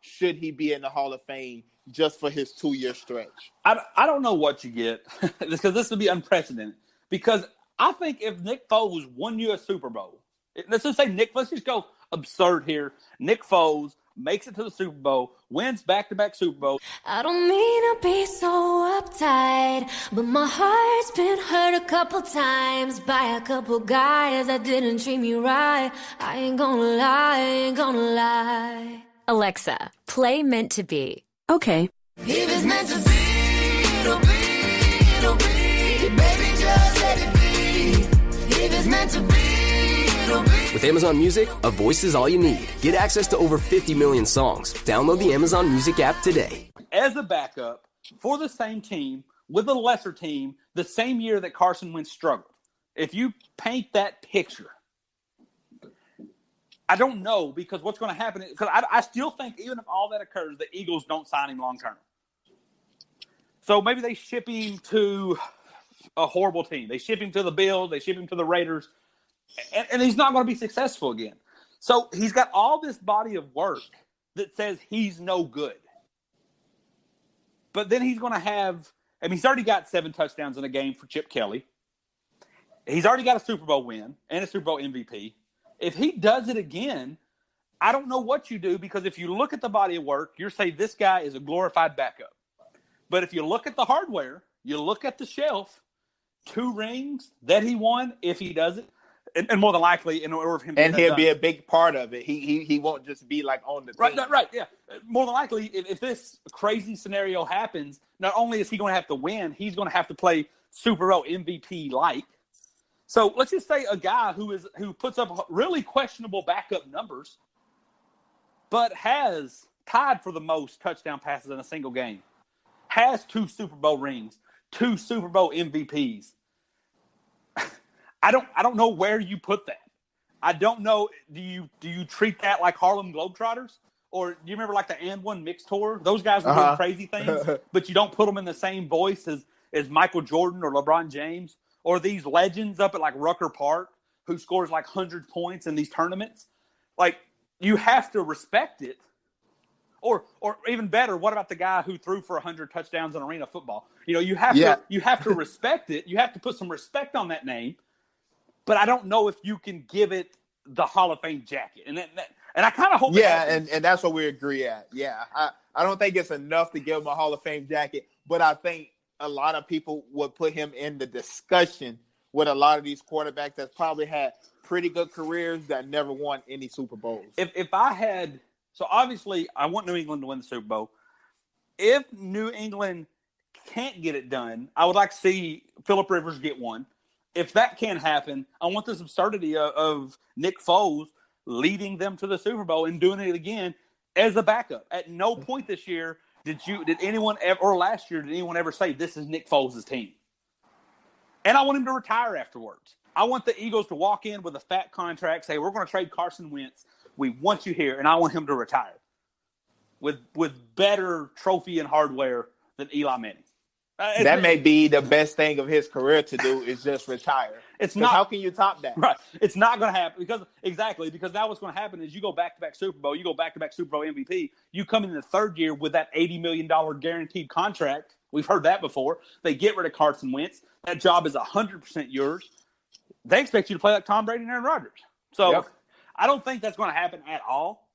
should he be in the Hall of Fame just for his 2-year stretch. I don't know what you get because this would be unprecedented. Because I think if Nick Foles won you a Super Bowl, let's just go absurd here. Nick Foles makes it to the Super Bowl, wins back-to-back Super Bowls. I don't mean to be so uptight, but my heart's been hurt a couple times by a couple guys that didn't treat me right. I ain't gonna lie. Alexa, play Meant to Be. Okay. If it's meant to be, it'll be, it'll be. Baby, just let it be. If it's meant to be, it'll be. With Amazon Music, a voice is all you need. Get access to over 50 million songs. Download the Amazon Music app today. As a backup for the same team with a lesser team, the same year that Carson Wentz struggled. If you paint that picture, I don't know, because what's going to happen is, because I still think even if all that occurs, the Eagles don't sign him long term. So maybe they ship him to a horrible team. They ship him to the Bills. They ship him to the Raiders. And he's not going to be successful again. So he's got all this body of work that says he's no good. But then he's going to have – he's already got 7 touchdowns in a game for Chip Kelly. He's already got a Super Bowl win and a Super Bowl MVP. If he does it again, I don't know what you do, because if you look at the body of work, you're saying this guy is a glorified backup. But if you look at the hardware, you look at the shelf, 2 rings that he won, if he does it, and more than likely, in order for him to and he'll be a big part of it. He won't just be like on the team. Right, yeah. More than likely, if this crazy scenario happens, not only is he going to have to win, he's going to have to play Super Bowl MVP-like. So let's just say a guy who puts up really questionable backup numbers, but has tied for the most touchdown passes in a single game, has 2 Super Bowl rings, 2 Super Bowl MVPs. I don't know where you put that. I don't know. Do you treat that like Harlem Globetrotters? Or do you remember like the And One Mix Tour? Those guys were doing crazy things, but you don't put them in the same voice as Michael Jordan or LeBron James, or these legends up at like Rucker Park who scores like 100 points in these tournaments. Like, you have to respect it. Or even better, what about the guy who threw for 100 touchdowns in arena football? You have to respect it. You have to put some respect on that name. But I don't know if you can give it the Hall of Fame jacket. And I kind of hope and that's what we agree at. Yeah, I don't think it's enough to give him a Hall of Fame jacket, but I think a lot of people would put him in the discussion with a lot of these quarterbacks that's probably had pretty good careers that never won any Super Bowls. If I had – so obviously I want New England to win the Super Bowl. If New England can't get it done, I would like to see Phillip Rivers get one. If that can't happen, I want this absurdity of Nick Foles leading them to the Super Bowl and doing it again as a backup. At no point this year did anyone ever, or last year, did anyone ever say this is Nick Foles' team? And I want him to retire afterwards. I want the Eagles to walk in with a fat contract, say, we're going to trade Carson Wentz. We want you here, and I want him to retire with better trophy and hardware than Eli Manning. That may be the best thing of his career to do, is just retire. It's not. How can you top that? Right. It's not going to happen because now what's going to happen is you go back-to-back Super Bowl, you go back-to-back Super Bowl MVP, you come in the 3rd year with that $80 million guaranteed contract. We've heard that before. They get rid of Carson Wentz. That job is 100% yours. They expect you to play like Tom Brady and Aaron Rodgers. So I don't think that's going to happen at all.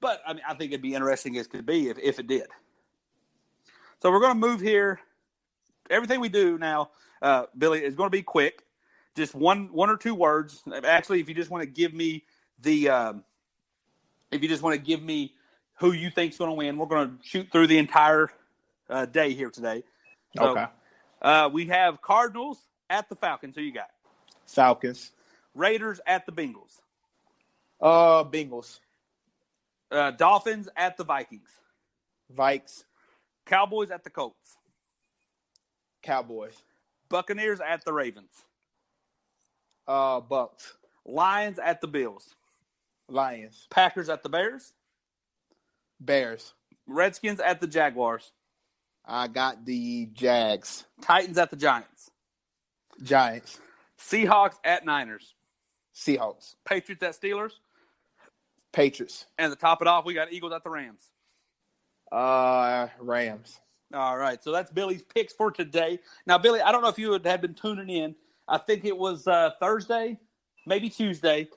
But I mean, I think it'd be interesting as could be if it did. So we're going to move here. Everything we do now, Billy, is going to be quick. Just one or two words. Actually, if you just want to give me who you think's going to win, we're going to shoot through the entire day here today. So, Okay. We have Cardinals at the Falcons. Who you got? Falcons. Raiders at the Bengals. Bengals. Dolphins at the Vikings. Vikes. Cowboys at the Colts. Cowboys. Buccaneers at the Ravens. Bucks. Lions at the Bills. Lions. Packers at the Bears. Bears. Redskins at the Jaguars. I got the Jags. Titans at the Giants. Giants. Seahawks at Niners. Seahawks. Patriots at Steelers. Patriots. And to top it off, we got Eagles at the Rams. Rams. All right, so that's Billy's picks for today. Now, Billy, I don't know if you had been tuning in. I think it was Thursday, maybe Tuesday.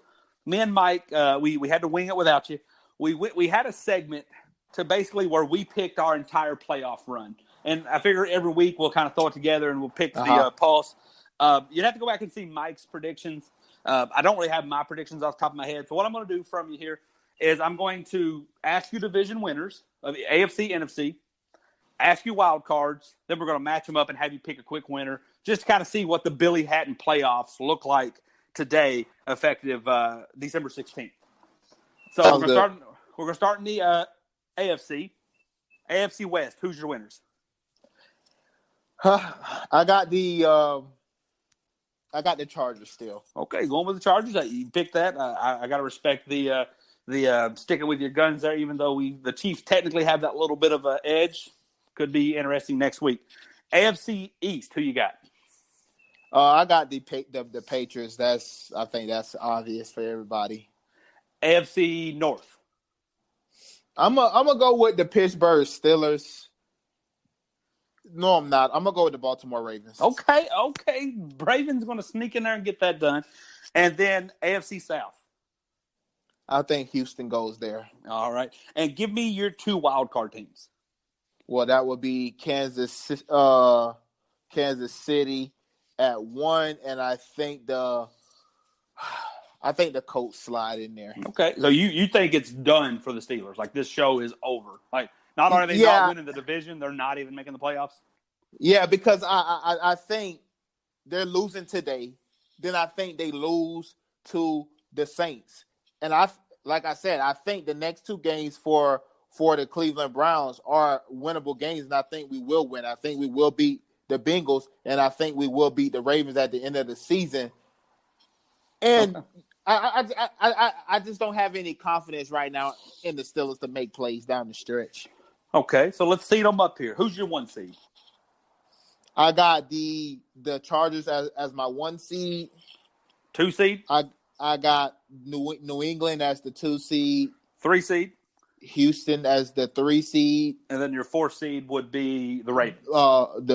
Me and Mike, we had to wing it without you. We had a segment to basically where we picked our entire playoff run. And I figure every week we'll kind of throw it together and we'll pick the pulse. You'd have to go back and see Mike's predictions. I don't really have my predictions off the top of my head. So what I'm going to do from you here is I'm going to ask you division winners of the AFC, NFC, ask you wild cards, then we're going to match them up and have you pick a quick winner just to kind of see what the Billy Hatton playoffs look like today, effective December 16th. So we're going to start in the AFC. AFC West, who's your winners? I got the Chargers still. Okay, going with the Chargers. You picked that. I got to respect the sticking with your guns there, even though the Chiefs technically have that little bit of an edge. Could be interesting next week. AFC East, who you got? I got the Patriots. I think that's obvious for everybody. AFC North. I'm gonna go with the Pittsburgh Steelers. No, I'm not. I'm gonna go with the Baltimore Ravens. Okay. Ravens going to sneak in there and get that done. And then AFC South. I think Houston goes there. All right. And give me your two wild card teams. Well, that would be Kansas City at 1, and I think the Colts slide in there. Okay, so you think it's done for the Steelers? Like this show is over? Like not only are they not winning the division, they're not even making the playoffs. Yeah, because I think they're losing today. Then I think they lose to the Saints, and like I said, I think the next two games for the Cleveland Browns are winnable games, and I think we will win. I think we will beat the Bengals, and I think we will beat the Ravens at the end of the season. And I just don't have any confidence right now in the Steelers to make plays down the stretch. Okay, so let's seed them up here. Who's your 1 seed? I got the Chargers as my 1 seed. 2 seed? I got New England as the 2 seed. 3 seed? Houston as the 3 seed. And then your 4 seed would be the Ravens.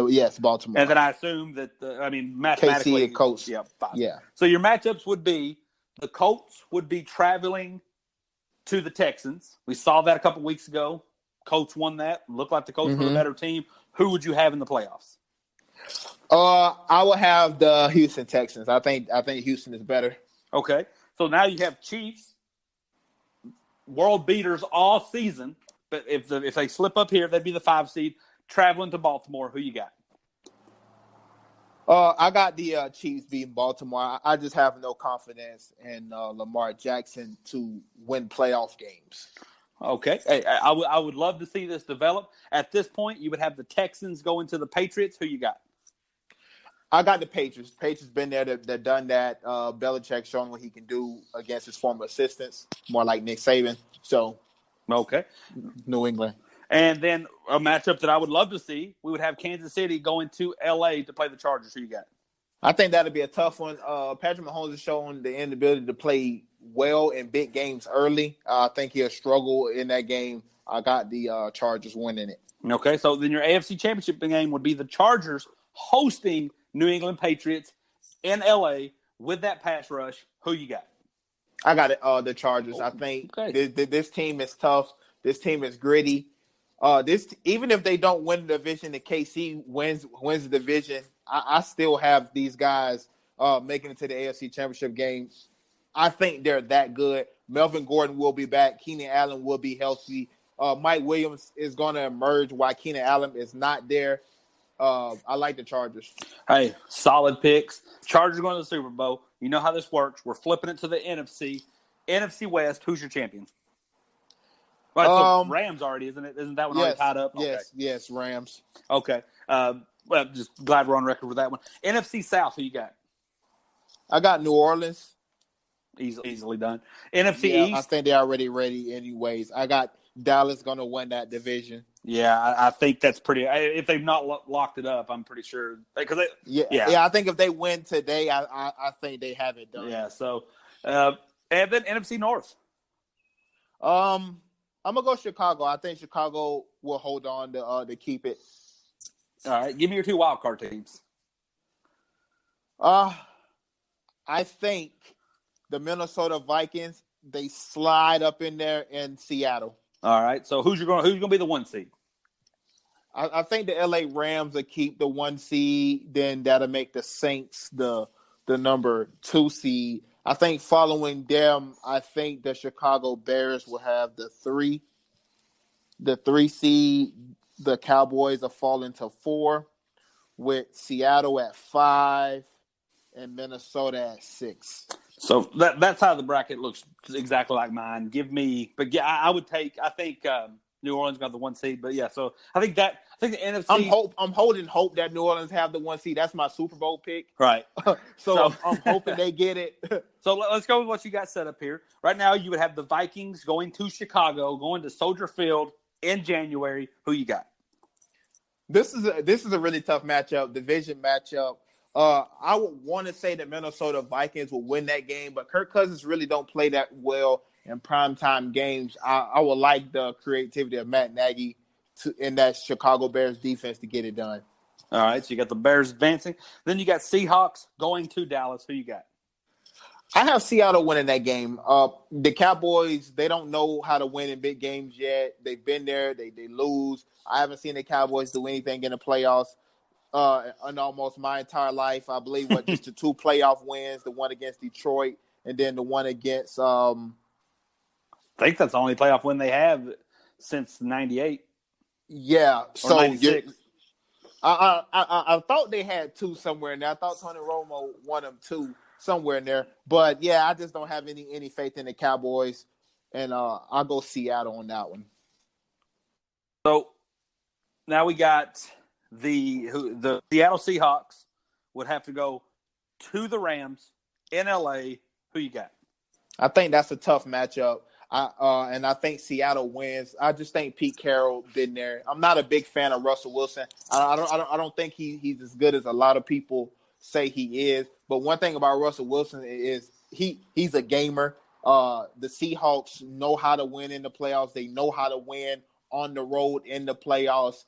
Yes, Baltimore. And then I assume that mathematically, KC and Colts. Yeah, 5. Yeah. So your matchups would be the Colts would be traveling to the Texans. We saw that a couple weeks ago. Colts won that. Looked like the Colts were the better team. Who would you have in the playoffs? I would have the Houston Texans. I think Houston is better. Okay. So now you have Chiefs, world beaters all season. But if they slip up here, they'd be the 5 seed, traveling to Baltimore. Who you got? I got the Chiefs beating Baltimore. I just have no confidence in Lamar Jackson to win playoff games. Okay. Hey, I would love to see this develop. At this point, you would have the Texans going to the Patriots. Who you got? I got the Patriots. Patriots been there. They've done that. Belichick showing what he can do against his former assistants, more like Nick Saban. So, okay. New England. And then a matchup that I would love to see, we would have Kansas City going to L.A. to play the Chargers. Who you got? I think that'll be a tough one. Patrick Mahomes has shown the inability to play well in big games early. I think he'll struggle in that game. I got the Chargers winning it. Okay, so then your AFC Championship game would be the Chargers hosting New England Patriots in L.A. with that pass rush. Who you got? I got it. The Chargers. I think Okay. this team is tough. This team is gritty. This even if they don't win the division, the KC wins the division. I still have these guys making it to the AFC Championship game. I think they're that good. Melvin Gordon will be back. Keenan Allen will be healthy. Mike Williams is going to emerge while Keenan Allen is not there. I like the Chargers. Hey, solid picks. Chargers going to the Super Bowl. You know how this works. We're flipping it to the NFC. NFC West, who's your champion? Well, so Rams already, isn't it? Isn't that one already tied up? Yes, Rams. Okay. Well, just glad we're on record with that one. NFC South, who you got? I got New Orleans. Easily done. NFC East? I think they're already ready anyways. I got Dallas going to win that division. Yeah, I think that's pretty. If they've not locked it up, I'm pretty sure. I think if they win today, I think they have it done. Yeah. So, and then NFC North. I'm gonna go Chicago. I think Chicago will hold on to keep it. All right, give me your two wild card teams. I think the Minnesota Vikings, they slide up in there in Seattle. All right, so who's gonna be the one seed? I think the LA Rams will keep the 1 seed. Then that'll make the Saints the number 2 seed. I think following them, I think the Chicago Bears will have the 3 seed. The Cowboys will fall into 4, with Seattle at 5 and Minnesota at 6. So that's how the bracket looks, exactly like mine. I think New Orleans got the 1 seed, but yeah. So I think the NFC. I'm holding hope that New Orleans have the 1 seed. That's my Super Bowl pick. Right. so I'm hoping they get it. So let's go with what you got set up here. Right now, you would have the Vikings going to Chicago, going to Soldier Field in January. Who you got? This is a really tough matchup, division matchup. I would want to say the Minnesota Vikings will win that game, but Kirk Cousins really don't play that well in primetime games. I would like the creativity of Matt Nagy in that Chicago Bears defense to get it done. All right, so you got the Bears advancing. Then you got Seahawks going to Dallas. Who you got? I have Seattle winning that game. The Cowboys, they don't know how to win in big games yet. They've been there. They lose. I haven't seen the Cowboys do anything in the playoffs in almost my entire life. I believe just the 2 playoff wins, the one against Detroit and then the one against I think that's the only playoff win they have since '98. Yeah. So '96. I thought they had 2 somewhere in there. I thought Tony Romo won them 2 somewhere in there. But yeah, I just don't have any faith in the Cowboys, and I'll go Seattle on that one. So now we got the Seattle Seahawks would have to go to the Rams in LA. Who you got? I think that's a tough matchup. And I think Seattle wins. I just think Pete Carroll been there. I'm not a big fan of Russell Wilson. I don't think he's as good as a lot of people say he is. But one thing about Russell Wilson is he's a gamer. The Seahawks know how to win in the playoffs. They know how to win on the road in the playoffs.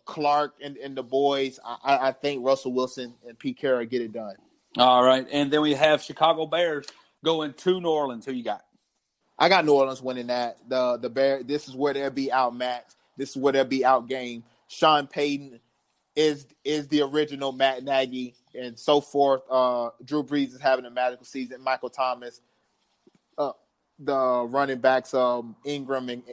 Clark and the boys. I think Russell Wilson and Pete Carroll get it done. All right, and then we have Chicago Bears going to New Orleans. Who you got? I got New Orleans winning that. The Bears. This is where they'll be outmatched. This is where they'll be outgamed. Sean Payton is the original Matt Nagy and so forth. Drew Brees is having a magical season. Michael Thomas, the running backs, Ingram and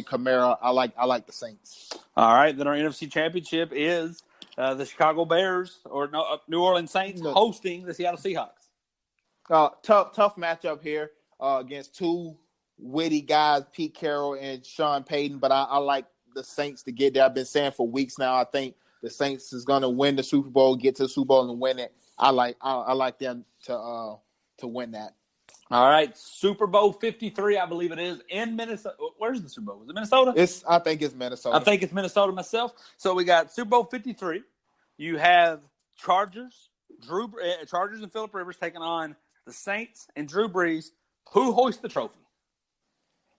Kamara. I like the Saints. All right, then our NFC Championship is the Chicago Bears New Orleans Saints hosting the Seattle Seahawks. Tough matchup here. Against 2 witty guys, Pete Carroll and Sean Payton, but I like the Saints to get there. I've been saying for weeks now, I think the Saints is going to win the Super Bowl, get to the Super Bowl and win it. I like them to win that. All right, Super Bowl 53, I believe it is, in Minnesota. Where's the Super Bowl? Is it Minnesota? I think it's Minnesota. I think it's Minnesota myself. So we got Super Bowl 53. You have Chargers and Phillip Rivers taking on the Saints and Drew Brees. Who hoists the trophy?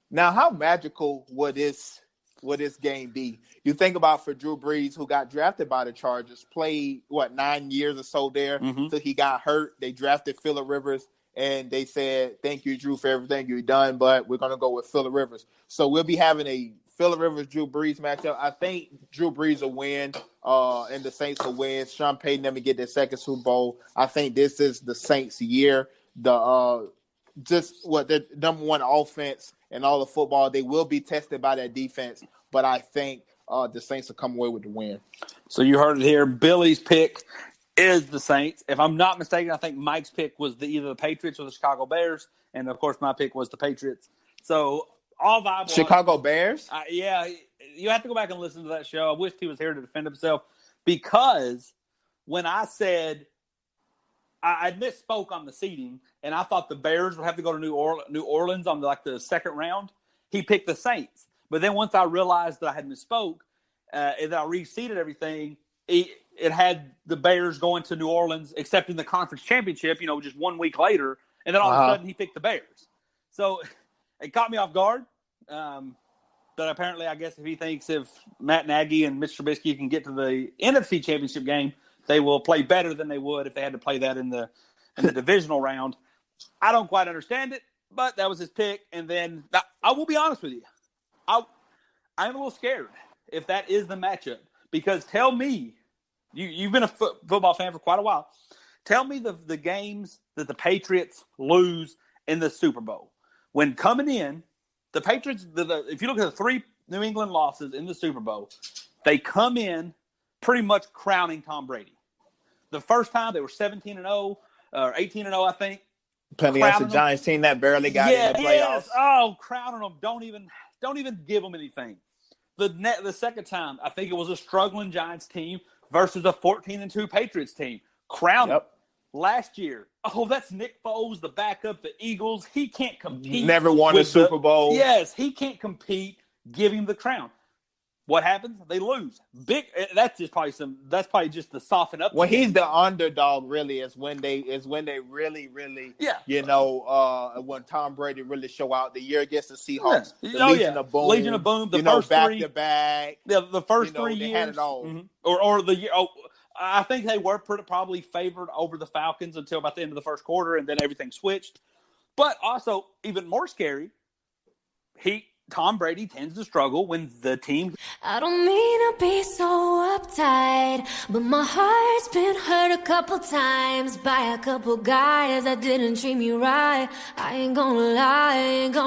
Now, how magical would this game be? You think about for Drew Brees, who got drafted by the Chargers, played 9 years or so there, so he got hurt. They drafted Phillip Rivers, and they said, thank you, Drew, for everything you've done, but we're going to go with Phillip Rivers. So we'll be having a Phillip Rivers, Drew Brees matchup. I think Drew Brees will win, and the Saints will win. Sean Payton never get their second Super Bowl. I think this is the Saints' year. The number one offense in all of football. They will be tested by that defense, but I think the Saints will come away with the win. So you heard it here. Billy's pick is the Saints. If I'm not mistaken, I think Mike's pick was either the Patriots or the Chicago Bears, and of course my pick was the Patriots. So all viable. Chicago Bears? Yeah, you have to go back and listen to that show. I wish he was here to defend himself, because when I said I misspoke on the seeding, and I thought the Bears would have to go to New Orleans on the second round, he picked the Saints. But then once I realized that I had misspoke, and that I reseeded everything, it had the Bears going to New Orleans, accepting the conference championship, just 1 week later, and then all of a sudden he picked the Bears. So it caught me off guard. But apparently, I guess if he thinks if Matt Nagy and Mitch Trubisky can get to the NFC Championship game, they will play better than they would if they had to play that in the divisional round. I don't quite understand it, but that was his pick. And then I will be honest with you, I'm a little scared if that is the matchup, because tell me, you've been a football fan for quite a while. Tell me the games that the Patriots lose in the Super Bowl. When coming in, the Patriots, if you look at the 3 New England losses in the Super Bowl, they come in pretty much crowning Tom Brady. The first time they were 17-0 or 18-0, I think. Playing against the Giants team that barely got in the playoffs. Yes. Oh, crowning them. Don't even give them anything. The second time, I think it was a struggling Giants team versus a 14-2 Patriots team. Crown them. Last year, that's Nick Foles, the backup, the Eagles. He can't compete. Never won a Super Bowl. Yes, he can't compete. Give him the crown. What happens? They lose. That's probably just the soften up. When he's the underdog, really, is when they really, when Tom Brady really show out. The year against the Seahawks, Legion of Boom, the first back to back. Yeah, the first 3 years they had it all. Mm-hmm. Or the year. I think they were probably favored over the Falcons until about the end of the first quarter, and then everything switched. But also, even more scary, Tom Brady tends to struggle when the team. I don't mean to be so uptight, but my heart's been hurt a couple times by a couple guys that didn't treat me right. I ain't gonna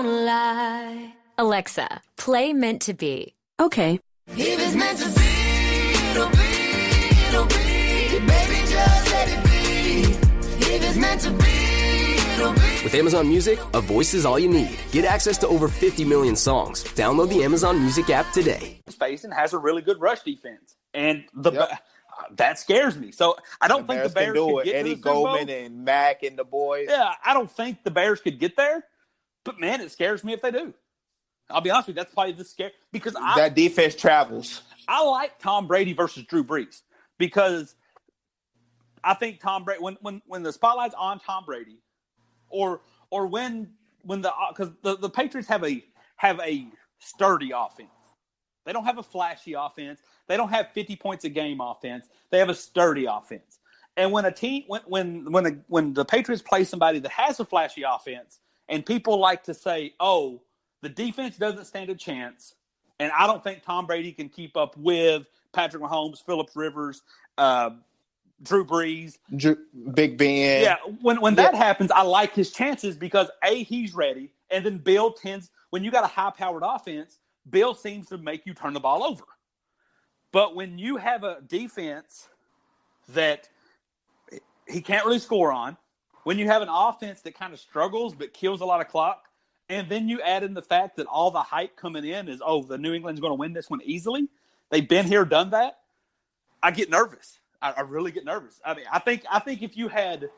lie. Alexa, play Meant to Be. Okay. If it's meant to be, it'll be. Baby, just let it be. If it's meant to be, it'll be. With Amazon Music, a voice is all you need. Get access to over 50 million songs. Download the Amazon Music app today. Facing has a really good rush defense, and that scares me. So I don't think the Bears could get Eddie to the Super Bowl. Goldman and Mack and the boys. Yeah, I don't think the Bears could get there, but man, it scares me if they do. I'll be honest with you, that's probably the scare, because that defense travels. I like Tom Brady versus Drew Brees, because I think Tom Brady, when the spotlight's on Tom Brady, or when because the Patriots have a sturdy offense. They don't have a flashy offense. They don't have 50 points a game offense. They have a sturdy offense. And when a team when the Patriots play somebody that has a flashy offense, and people like to say, "Oh, the defense doesn't stand a chance," and I don't think Tom Brady can keep up with Patrick Mahomes, Phillip Rivers, Drew Brees, Big Ben. Yeah, when that happens, I like his chances because A, he's ready, and then Bill tends, when you got a high-powered offense, Bill seems to make you turn the ball over. But when you have a defense that he can't really score on, when you have an offense that kind of struggles but kills a lot of clock, and then you add in the fact that all the hype coming in is, the New England's going to win this one easily. They've been here, done that. I get nervous. I really get nervous. I mean, I think if you had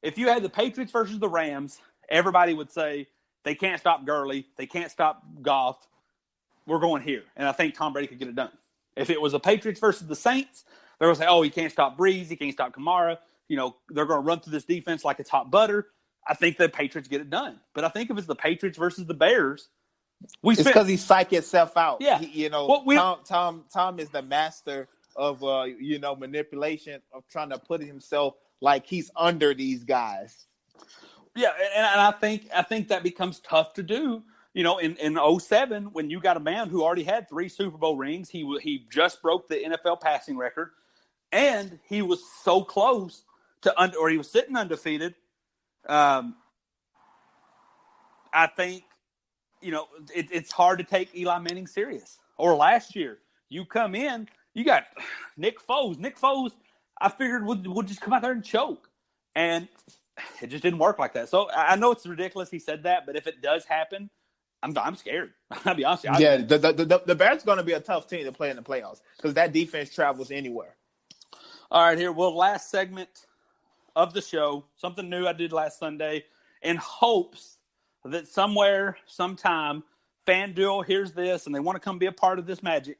the Patriots versus the Rams, everybody would say they can't stop Gurley, they can't stop Goff. We're going here, and I think Tom Brady could get it done. If it was the Patriots versus the Saints, they're going to say, he can't stop Breeze, he can't stop Kamara. They're going to run through this defense like it's hot butter. I think the Patriots get it done. But I think if it's the Patriots versus the Bears, it's because he psych himself out. Yeah. Tom is the master of manipulation, of trying to put himself like he's under these guys. Yeah, and I think that becomes tough to do. You know, in 2007, when you got a man who already had 3 Super Bowl rings, he just broke the NFL passing record, and he was so close to or he was sitting undefeated. I think, you know, it's hard to take Eli Manning serious. Or last year, you come in, you got Nick Foles. Nick Foles, I figured would just come out there and choke, and it just didn't work like that. So I know it's ridiculous he said that, but if it does happen, I'm scared. I'll be honest with you. Yeah, the Bears are going to be a tough team to play in the playoffs because that defense travels anywhere. All right, here. Well, last segment of the show, something new I did last Sunday in hopes that somewhere, sometime, FanDuel hears this and they want to come be a part of this magic.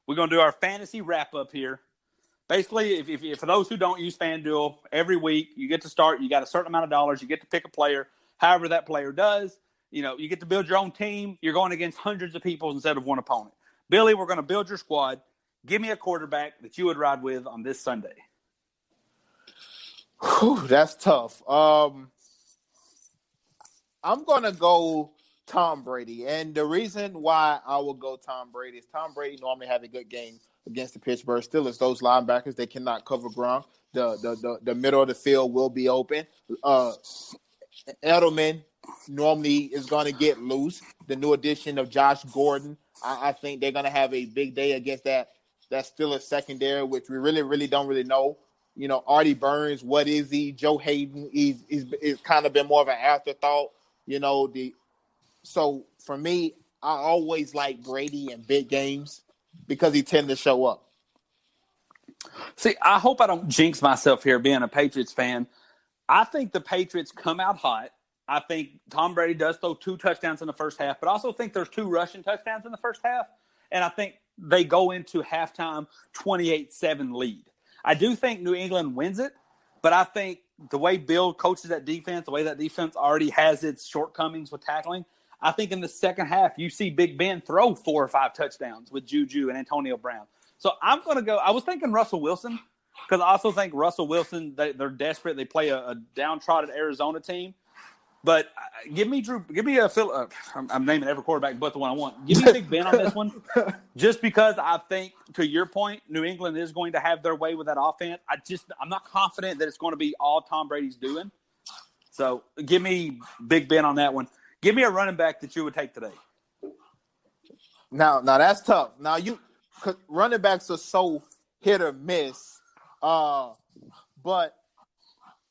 We're going to do our fantasy wrap-up here. Basically, if for those who don't use FanDuel, every week you get to start. You got a certain amount of dollars. You get to pick a player. However that player does, you know, you get to build your own team. You're going against hundreds of people instead of one opponent. Billy, we're going to build your squad. Give me a quarterback that you would ride with on this Sunday. Whew, that's tough. I'm going to go Tom Brady. And the reason why I will go Tom Brady is Tom Brady normally have a good game against the Pittsburgh Steelers. Those linebackers, they cannot cover ground. The middle of the field will be open. Edelman normally is going to get loose. The new addition of Josh Gordon, I think they're going to have a big day against that Steelers secondary, which we really don't really know. You know, Artie Burns, what is he? Joe Hayden, he's kind of been more of an afterthought. You know, so for me, I always like Brady in big games because he tend to show up. See, I hope I don't jinx myself here being a Patriots fan. I think the Patriots come out hot. I think Tom Brady does throw 2 touchdowns in the first half, but I also think there's 2 rushing touchdowns in the first half. And I think they go into halftime 28-7 lead. I do think New England wins it, but I think the way Bill coaches that defense, the way that defense already has its shortcomings with tackling, I think in the second half you see Big Ben throw 4 or 5 touchdowns with Juju and Antonio Brown. So I'm going to go – I was thinking Russell Wilson because I also think Russell Wilson, they're desperate. They play a downtrodden Arizona team. But give me I'm naming every quarterback but the one I want. Give me Big Ben on this one, just because I think, to your point, New England is going to have their way with that offense. I'm not confident that it's going to be all Tom Brady's doing. So give me Big Ben on that one. Give me a running back that you would take today. Now that's tough. Now running backs are so hit or miss, but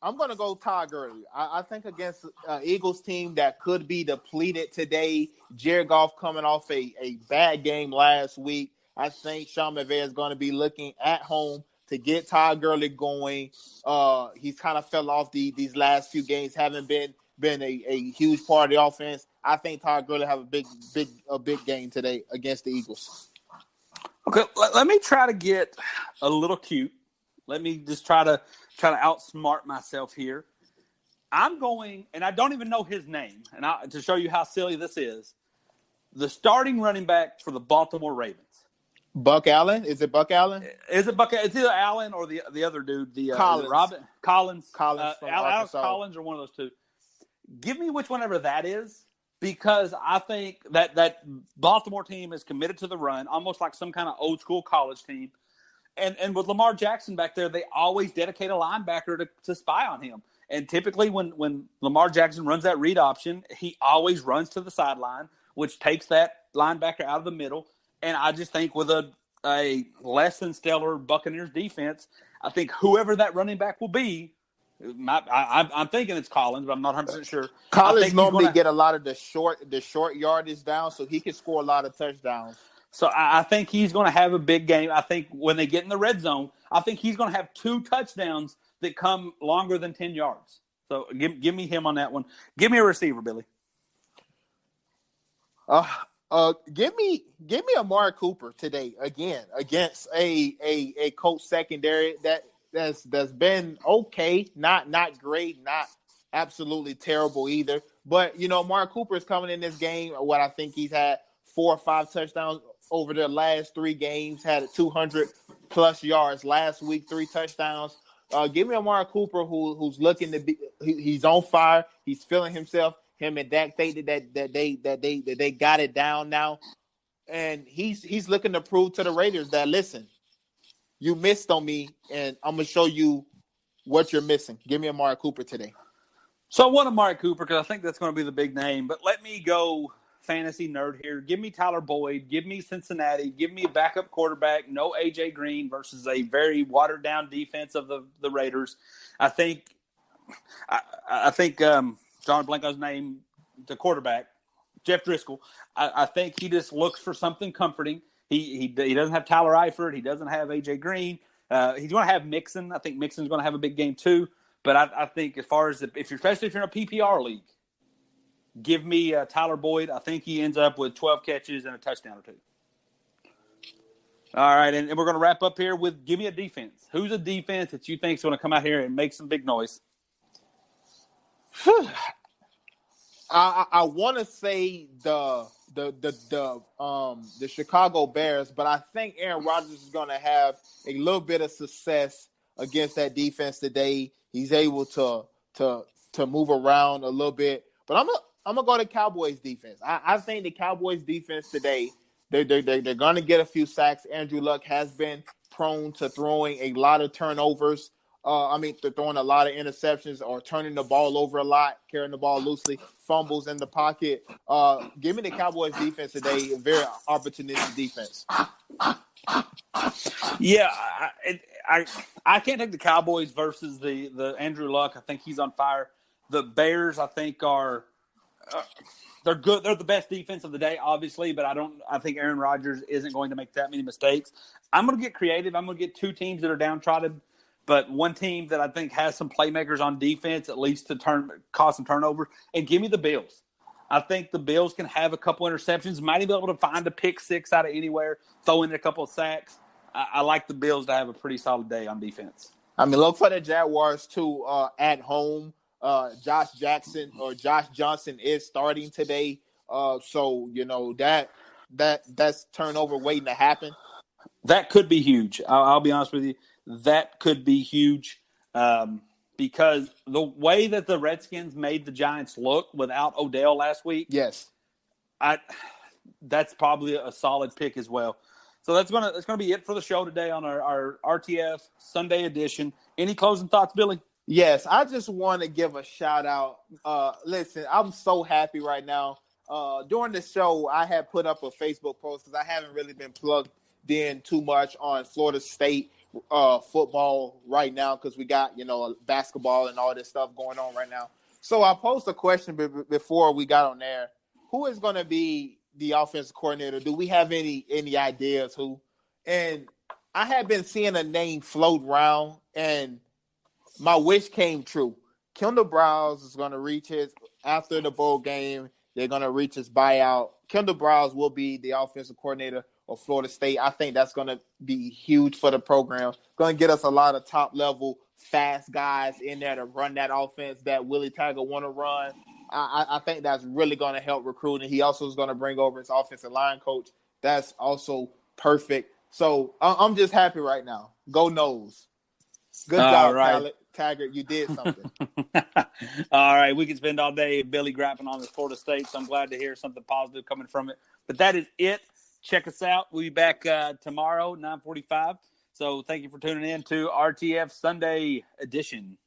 I'm going to go Todd Gurley. I think against Eagles team that could be depleted today, Jared Goff coming off a bad game last week, I think Sean McVay is going to be looking at home to get Todd Gurley going. He's kind of fell off these last few games, haven't been a huge part of the offense. I think Todd Gurley have a big game today against the Eagles. Okay, let me try to get a little cute. Let me just try to outsmart myself here. I'm going, and I don't even know his name, and to show you how silly this is, the starting running back for the Baltimore Ravens. Buck Allen? Is it Buck Allen? Is it Buck? It's either Allen or the other dude, Collins. Collins. Alex Collins or one of those two. Give me whichever that is, because I think that Baltimore team is committed to the run, almost like some kind of old school college team. And with Lamar Jackson back there, they always dedicate a linebacker to spy on him. And typically when Lamar Jackson runs that read option, he always runs to the sideline, which takes that linebacker out of the middle. And I just think with a less than stellar Buccaneers defense, I think whoever that running back will be, I'm thinking it's Collins, but I'm not 100% sure. Collins normally get a lot of the short yardage down, so he can score a lot of touchdowns. So I think he's going to have a big game. I think when they get in the red zone, I think he's going to have 2 touchdowns that come longer than 10 yards. So give me him on that one. Give me a receiver, Billy. Give me Amari Cooper today again against a Colts secondary that's been okay, not great, not absolutely terrible either. But you know, Amari Cooper is coming in this game. What I think he's had 4 or 5 touchdowns over the last 3 games, had 200+ yards last week, 3 touchdowns. Give me Amari Cooper, who's looking to he's on fire. He's feeling himself. Him and Dak think that they got it down now, and he's looking to prove to the Raiders that, listen, you missed on me, and I'm gonna show you what you're missing. Give me Amari Cooper today. So I want Amari Cooper because I think that's going to be the big name. But let me go fantasy nerd here. Give me Tyler Boyd. Give me Cincinnati. Give me a backup quarterback. No A.J. Green versus a very watered-down defense of the Raiders. I think John Blanco's name, the quarterback, Jeff Driscoll. I think he just looks for something comforting. He doesn't have Tyler Eifert. He doesn't have A.J. Green. He's going to have Mixon. I think Mixon's going to have a big game too. But I think as far as especially if you're in a PPR league, give me Tyler Boyd. I think he ends up with 12 catches and a touchdown or two. All right, and we're going to wrap up here with give me a defense. Who's a defense that you think is going to come out here and make some big noise? I want to say the Chicago Bears, but I think Aaron Rodgers is going to have a little bit of success against that defense today. He's able to move around a little bit, but I'm gonna go to Cowboys defense. I think the Cowboys defense today, they're gonna get a few sacks. Andrew Luck has been prone to throwing a lot of turnovers. To throwing a lot of interceptions or turning the ball over a lot, carrying the ball loosely, fumbles in the pocket. Give me the Cowboys defense today, a very opportunistic defense. Yeah, I can't take the Cowboys versus the Andrew Luck. I think he's on fire. The Bears, I think, are they're good. They're the best defense of the day, obviously, but I think Aaron Rodgers isn't going to make that many mistakes. I'm going to get creative. I'm going to get two teams that are downtrodden, but one team that I think has some playmakers on defense, at least to cause some turnovers, and give me the Bills. I think the Bills can have a couple interceptions, might even be able to find a pick six out of anywhere, throw in a couple of sacks. I like the Bills to have a pretty solid day on defense. Look for the Jaguars, too, at home. Josh Johnson is starting today. So, that's turnover waiting to happen. That could be huge. I'll be honest with you. That could be huge because the way that the Redskins made the Giants look without Odell last week, yes, that's probably a solid pick as well. So that's gonna be it for the show today on our RTF Sunday edition. Any closing thoughts, Billy? Yes, I just want to give a shout out. Listen, I'm so happy right now. During the show, I had put up a Facebook post because I haven't really been plugged in too much on Florida State football right now because we got, basketball and all this stuff going on right now. So I posed a question before we got on there. Who is going to be the offensive coordinator? Do we have any ideas who? And I had been seeing a name float around, and my wish came true. Kendall Browse is going to reach after the bowl game. They're going to reach his buyout. Kendall Browse will be the offensive coordinator of Florida State. I think that's going to be huge for the program. Going to get us a lot of top-level, fast guys in there to run that offense that Willie Taggart want to run. I think that's really going to help recruiting. He also is going to bring over his offensive line coach. That's also perfect. So I'm just happy right now. Go Noles. Good job, right. Taggart. You did something. All right. We can spend all day Billy grapping on this Florida State, so I'm glad to hear something positive coming from it. But that is it. Check us out. We'll be back tomorrow, 9:45. So thank you for tuning in to RTF Sunday edition.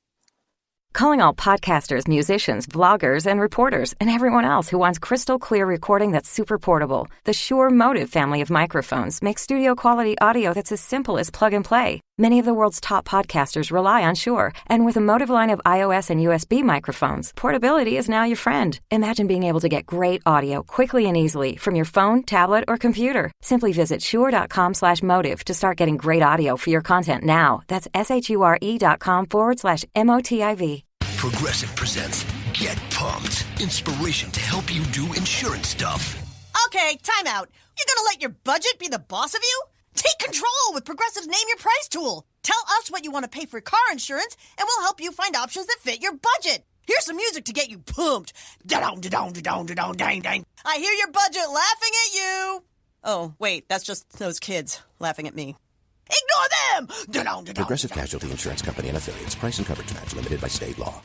Calling all podcasters, musicians, vloggers, and reporters, and everyone else who wants crystal clear recording that's super portable. The Shure Motive family of microphones makes studio-quality audio that's as simple as plug and play. Many of the world's top podcasters rely on Shure, and with a Motive line of iOS and USB microphones, portability is now your friend. Imagine being able to get great audio quickly and easily from your phone, tablet, or computer. Simply visit shure.com/motive to start getting great audio for your content now. That's SHURE.com/MOTIV. Progressive presents Get Pumped. Inspiration to help you do insurance stuff. Okay, time out. You're gonna let your budget be the boss of you? Take control with Progressive's Name Your Price tool. Tell us what you want to pay for car insurance, and we'll help you find options that fit your budget. Here's some music to get you pumped. Da-dong, da-dong, da-dong, da-dong, dang, dang. I hear your budget laughing at you. Oh, wait, that's just those kids laughing at me. Ignore them! Da-dong, da-dong, Progressive Casualty Insurance Company and Affiliates. Price and coverage match limited by state law.